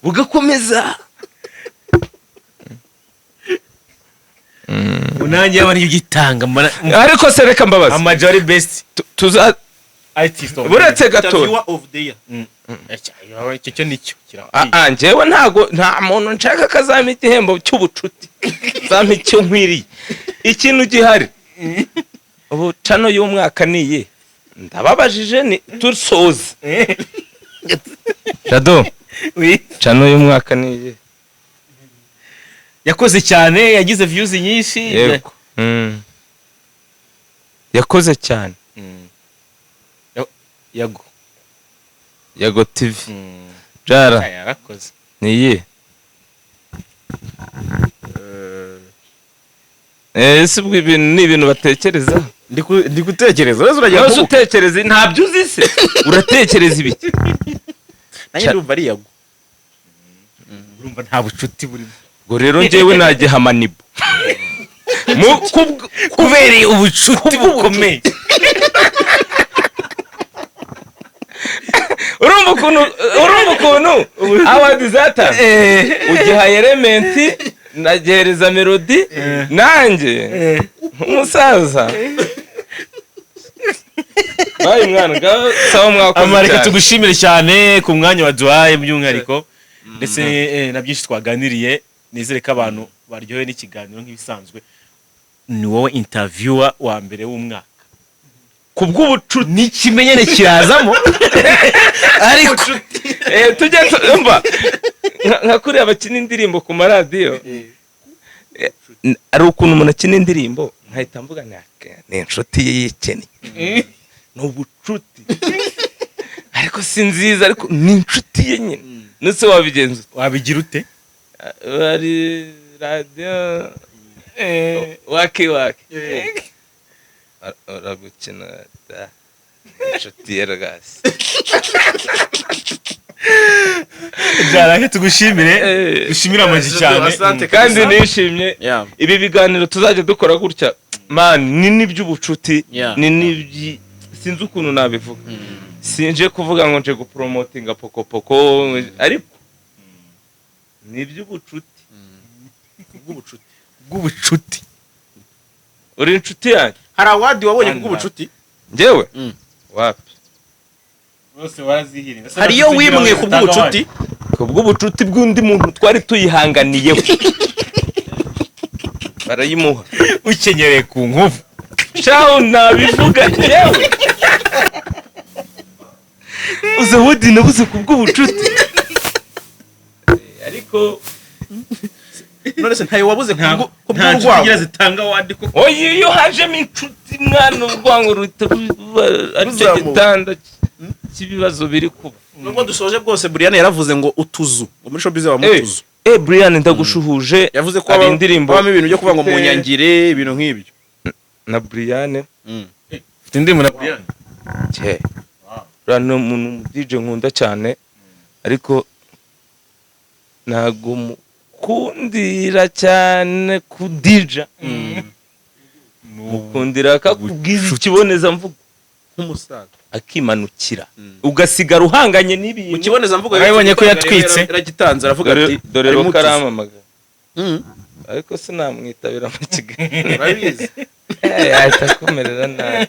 Speaker 1: bugakomeza.
Speaker 3: Unanjye abari gitanga
Speaker 1: ariko se reka mbabaza
Speaker 3: AmaG ari best
Speaker 1: tuza
Speaker 3: artist
Speaker 1: buretse gato
Speaker 2: of the year.
Speaker 3: Cyo nicyo
Speaker 1: njyewe nta muntu nshaka kazama igihembo cy'ubucuti. Zama icyo nkwiriye ikintu gihari. Ubu cano y'umwaka niye ndababajije ni tusoza. Jado cano y'umwaka niye
Speaker 3: yakoze cyane, yagize views nyinshi.
Speaker 1: Yego. Yakoze cyane. Yago TV. Jara
Speaker 3: yarakoze
Speaker 1: niye sibwo ibintu ni ibintu batekereza.
Speaker 2: Ndi gutekereza wese uragiye
Speaker 1: kuvuga. Utekereza ntabyo uzi se. Uratekereza ibiki?
Speaker 2: Nanjye ndumva ari Yago.
Speaker 3: Urumva nta bucuti burimo.
Speaker 1: Ngo rero njyewe nagiha Manibo.
Speaker 3: Kubereye ubucuti bukomeye.
Speaker 1: Urumva ukuntu awadi zata ugiha Element nagereza Melody nanjye umusaza bayi mwana sawa mwakoze
Speaker 3: amareka
Speaker 1: cyane.
Speaker 3: tugushimire cyane ku mwanya waduhaye by'umwihariko ndetse na byinshi twaganiriye. Nizere ko abantu baryohewe n'ikiganiro nk'ibisanzwe. Ni wowe interviewer wa mbere w'umwaka kubw'ubucuti n'ikimenyane kirazamo ariko
Speaker 1: tujye mba nka kuri abakina indirimbo ku maradiyo ari ukuntu umuntu akina indirimbo nkahita mvuga ni inshuti ye yikennye ni ubucuti ariko si nziza ariko ni inshuti ye nyine nuse wabigenza
Speaker 3: wabigira ute
Speaker 1: bari radiyo waki uragukina inshuti ye rwose
Speaker 3: byarahe tugushimire dushimira AmaG cyane
Speaker 1: kandi nishimye ibi biganiro tuzajya dukora gutya man ni n'iby'ubucuti ni sinzi ukuntu nabivuga sinje kuvuga ngo nje gupromotinga poko ariko ni iby'ubucuti
Speaker 3: bw'ubucuti
Speaker 1: uri inshuti yanjye.
Speaker 2: hari awadi wabonye kubw'ubucuti
Speaker 1: njyewe wapi
Speaker 3: bose warazihiringa
Speaker 2: hari iyo wimwe kubw'ubucuti
Speaker 1: kubw'ubucuti bw'undi muntu twari tuyihanganiyeho barayimuha
Speaker 3: ukenyereye ku nkovu
Speaker 1: shaho nabivuga njyewe uze wudi nabuze kubw'ubucuti ariko
Speaker 2: none se ntayo wabuze
Speaker 3: nta
Speaker 2: kubw'urwango
Speaker 3: zitanga wandi ko
Speaker 1: oyi iyo hajemo inshuti mwana urwango ruhita aricyo gitanda cy'ibibazo biri kuba.
Speaker 2: nubwo dusoje bwose Brian yaravuze ngo utuzu ngo muri showbiz wa mutuzu
Speaker 1: Brian ndagushuhuje
Speaker 2: yavuze ko
Speaker 1: ari indirimbo
Speaker 2: habamo ibintu byo kuvuga ngo munyangire ibintu nk'ibyo
Speaker 1: na Brian
Speaker 3: ufite indirimbo na Brian
Speaker 1: rano umuntu DJ nkunda cyane ariko nago mukundira cyane kudija mukundira akakubwiza ikiboneza mvugo
Speaker 2: nk'umusaza
Speaker 1: akimanukira ugasigara uhanganye n'ibintu
Speaker 2: mu kiboneza mvugo
Speaker 3: urabibonye ko yatwitse
Speaker 2: yaragitanze aravuga ati
Speaker 1: dore Roky aramamaga ariko sinamwitabira mu kiganiro
Speaker 2: urabizi
Speaker 1: ahita akomerera nabi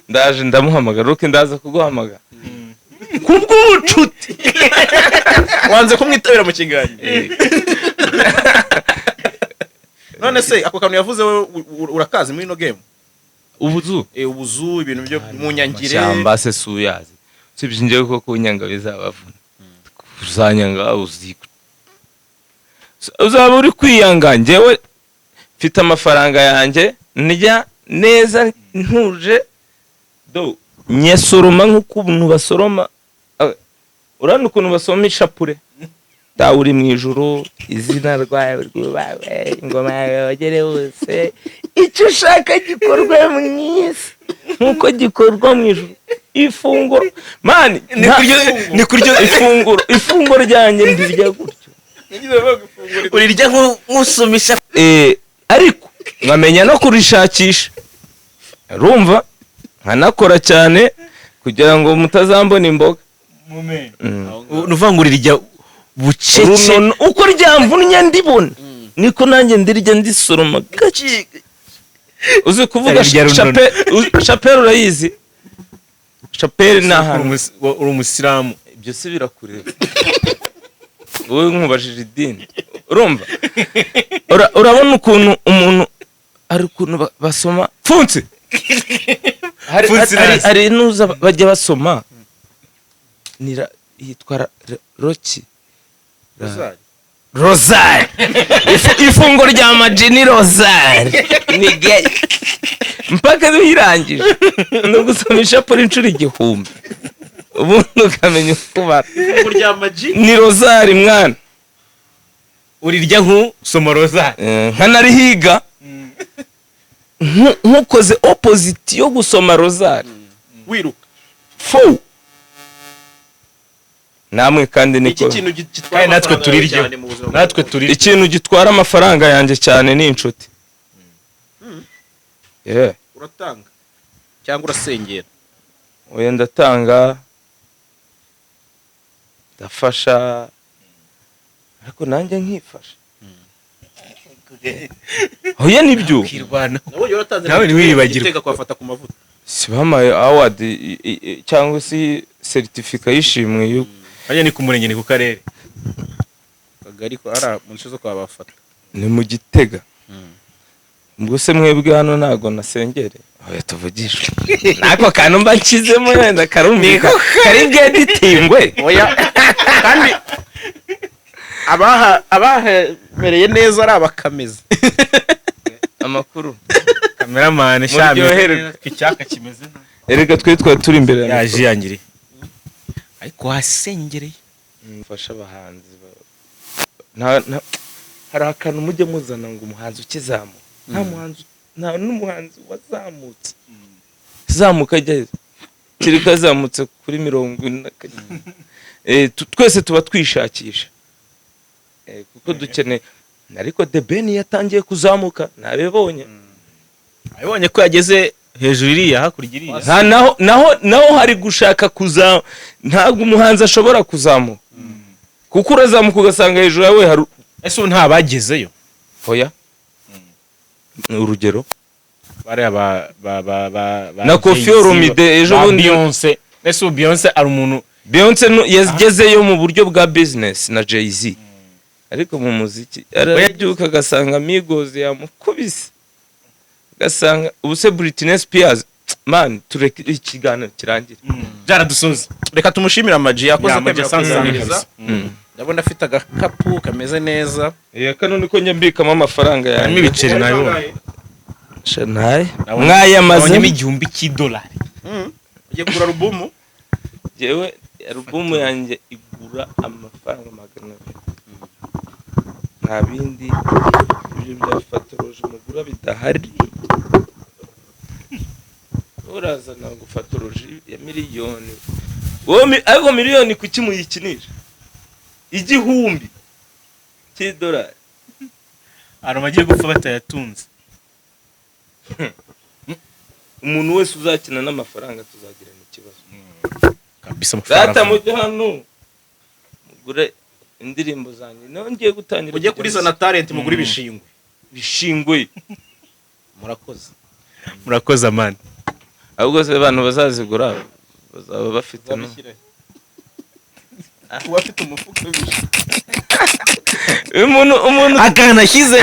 Speaker 1: ndaje ndamuhamagara Roky ndaza kuguhamagara kubw'ubucuti
Speaker 2: wanze kumwitabira mu kiganiro none se ako kantu yavuze we urakazi muri no game
Speaker 1: ubuzu
Speaker 2: ubuzu ibintu byo munyangire
Speaker 1: cyamba se suyazi sibye ngiye ko kunyanga bizabavuna uzanyanga uzaba uri kwiyanga njyewe mfite amafaranga yanjye ndya neza ntuje do nyesoroma nk'ukuntu basoroma urana ukuntu basoma ishapure dawe uri mu ijuru izina rwawe rwubawe ingoma yawe yogere hose icyo ushaka gikorwa mu isi nk'uko gikorwa mu ijuru ifunguro mani ni kuryo ifunguro ryanjye ndirya gutyo
Speaker 3: urirya nk'usumisha
Speaker 1: ariko nkamenya no kurishakisha urumva nkanakora cyane kugira ngo mutazambona imboga
Speaker 3: nuvuga ngo urirya bucece
Speaker 1: uko ryamvunnye ndibona niko nanjye ndirya ndisoroma gake uzi kuvuga chapelle urayizi chapelle ni ahantu
Speaker 3: uri umusilamu
Speaker 1: ibyo se birakureba wowe nkubajije idini urumva urabona ukuntu umuntu ari ukuntu basoma funse hari nuza bajya basoma yitwa Roky Rosari ifungo rya AmaG ni Rosari ni gay mpaka duhirangije no gusomisha por inshuro 1000 ubundi ukamenya kubara
Speaker 2: ifungo rya AmaG
Speaker 1: ni Rosari mwana
Speaker 3: urirya nk'usoma Rosari
Speaker 1: nkanarihiga nkukoze opposite yo gusoma Rosari
Speaker 2: wiruka
Speaker 1: fo namwe kandi niko
Speaker 2: iki kintu gitwara
Speaker 3: natwe turiryo natwe turiryo
Speaker 1: ikintu gitwara amafaranga yanjye cyane ni inshuti
Speaker 2: uratanga cyangwa urasengera
Speaker 1: oya ndatanga ndafasha ariko nanjye nkifasha oya nibyo
Speaker 3: kwirwana
Speaker 2: nawe yaratanze
Speaker 3: nawe ntiwibagirwe
Speaker 2: iteka kwa fatakumavuta
Speaker 1: si bamaye award cyangwa se certificate y'ishimwe yuko
Speaker 3: hajya ni ku murenge ni ku karere
Speaker 2: kagari ko ara mu nce zo kwa bafata
Speaker 1: ni mu Gitega. Ubwo se mwebwe hano ntago nasengere oya tuvugisha nako kantu mba nshyizemo wenda karumvika kari bweditingwe
Speaker 2: oya kandi abahemereye neza ari abakameze
Speaker 1: amakuru
Speaker 3: cameraman
Speaker 1: Muryoherwe.
Speaker 3: icyaka kimeze
Speaker 1: erega twe turi imbere ya
Speaker 3: yaje yangiriye ariko wasengereye
Speaker 1: mfasha abahanzi hari akantu mujye muzana ngo umuhanzi ukizamuka nta n'umuhanzi wazamutse zamuka ajya kiri kazamutse kuri 40 twese tuba twishakisha kuko dukeneye ariko The Ben yatangiye kuzamuka nabibonye
Speaker 3: abibonye ko yageze hejuru iriya hakurya iriya
Speaker 1: naho hari gushaka ntabwo umuhanzi ashobora kuzamuka kuko urazamuka ugasanga hejuru yawe hari
Speaker 3: ese nta bagezeyo
Speaker 1: oya urugero
Speaker 3: bariya
Speaker 1: na Koffi Olomide ejo bundi
Speaker 3: Beyonce ese Beyonce ari umuntu
Speaker 1: Beyonce yagezeyo mu buryo bwa business na Jay-Z ariko mu muziki arabyuka agasanga Migos yamukubise gasanga ubuse Britney Spears man tureke ikiganiro kirangira
Speaker 3: byaradusoza
Speaker 2: reka tumushimira AmaG yakoze
Speaker 3: kwemera
Speaker 2: ndabona afite agakapu kameze neza
Speaker 1: kano niko njyambikamo amafaranga yanjye
Speaker 3: harimo ibiceri nayo
Speaker 1: shanai mwayamaze
Speaker 3: igihumbi cy'idolari
Speaker 2: ugiye kugura alubumu
Speaker 1: jewe alubumu yanjye igura amafaranga 200 nta bindi ibyo byafatoroje mugura bidahari urazana gufatoroje ya miliyoni ariko miliyoni kuki muyikinisha igihumbi cy'idolari
Speaker 3: aramagiye gupfa batayatunze
Speaker 1: umuntu wese uzakina n'amafaranga tuzagirana ikibazo
Speaker 3: kabisa amafaranga
Speaker 1: data mujye hano mugure indirimbo zanjye nongeye gutangira
Speaker 2: ujye kuri Zana Talent mugure
Speaker 1: bishingwe
Speaker 2: murakoze
Speaker 3: amani
Speaker 1: ahubwo se abantu bazazigura bazaba bafite
Speaker 2: bafite umufuka
Speaker 1: umuntu
Speaker 2: akanashyize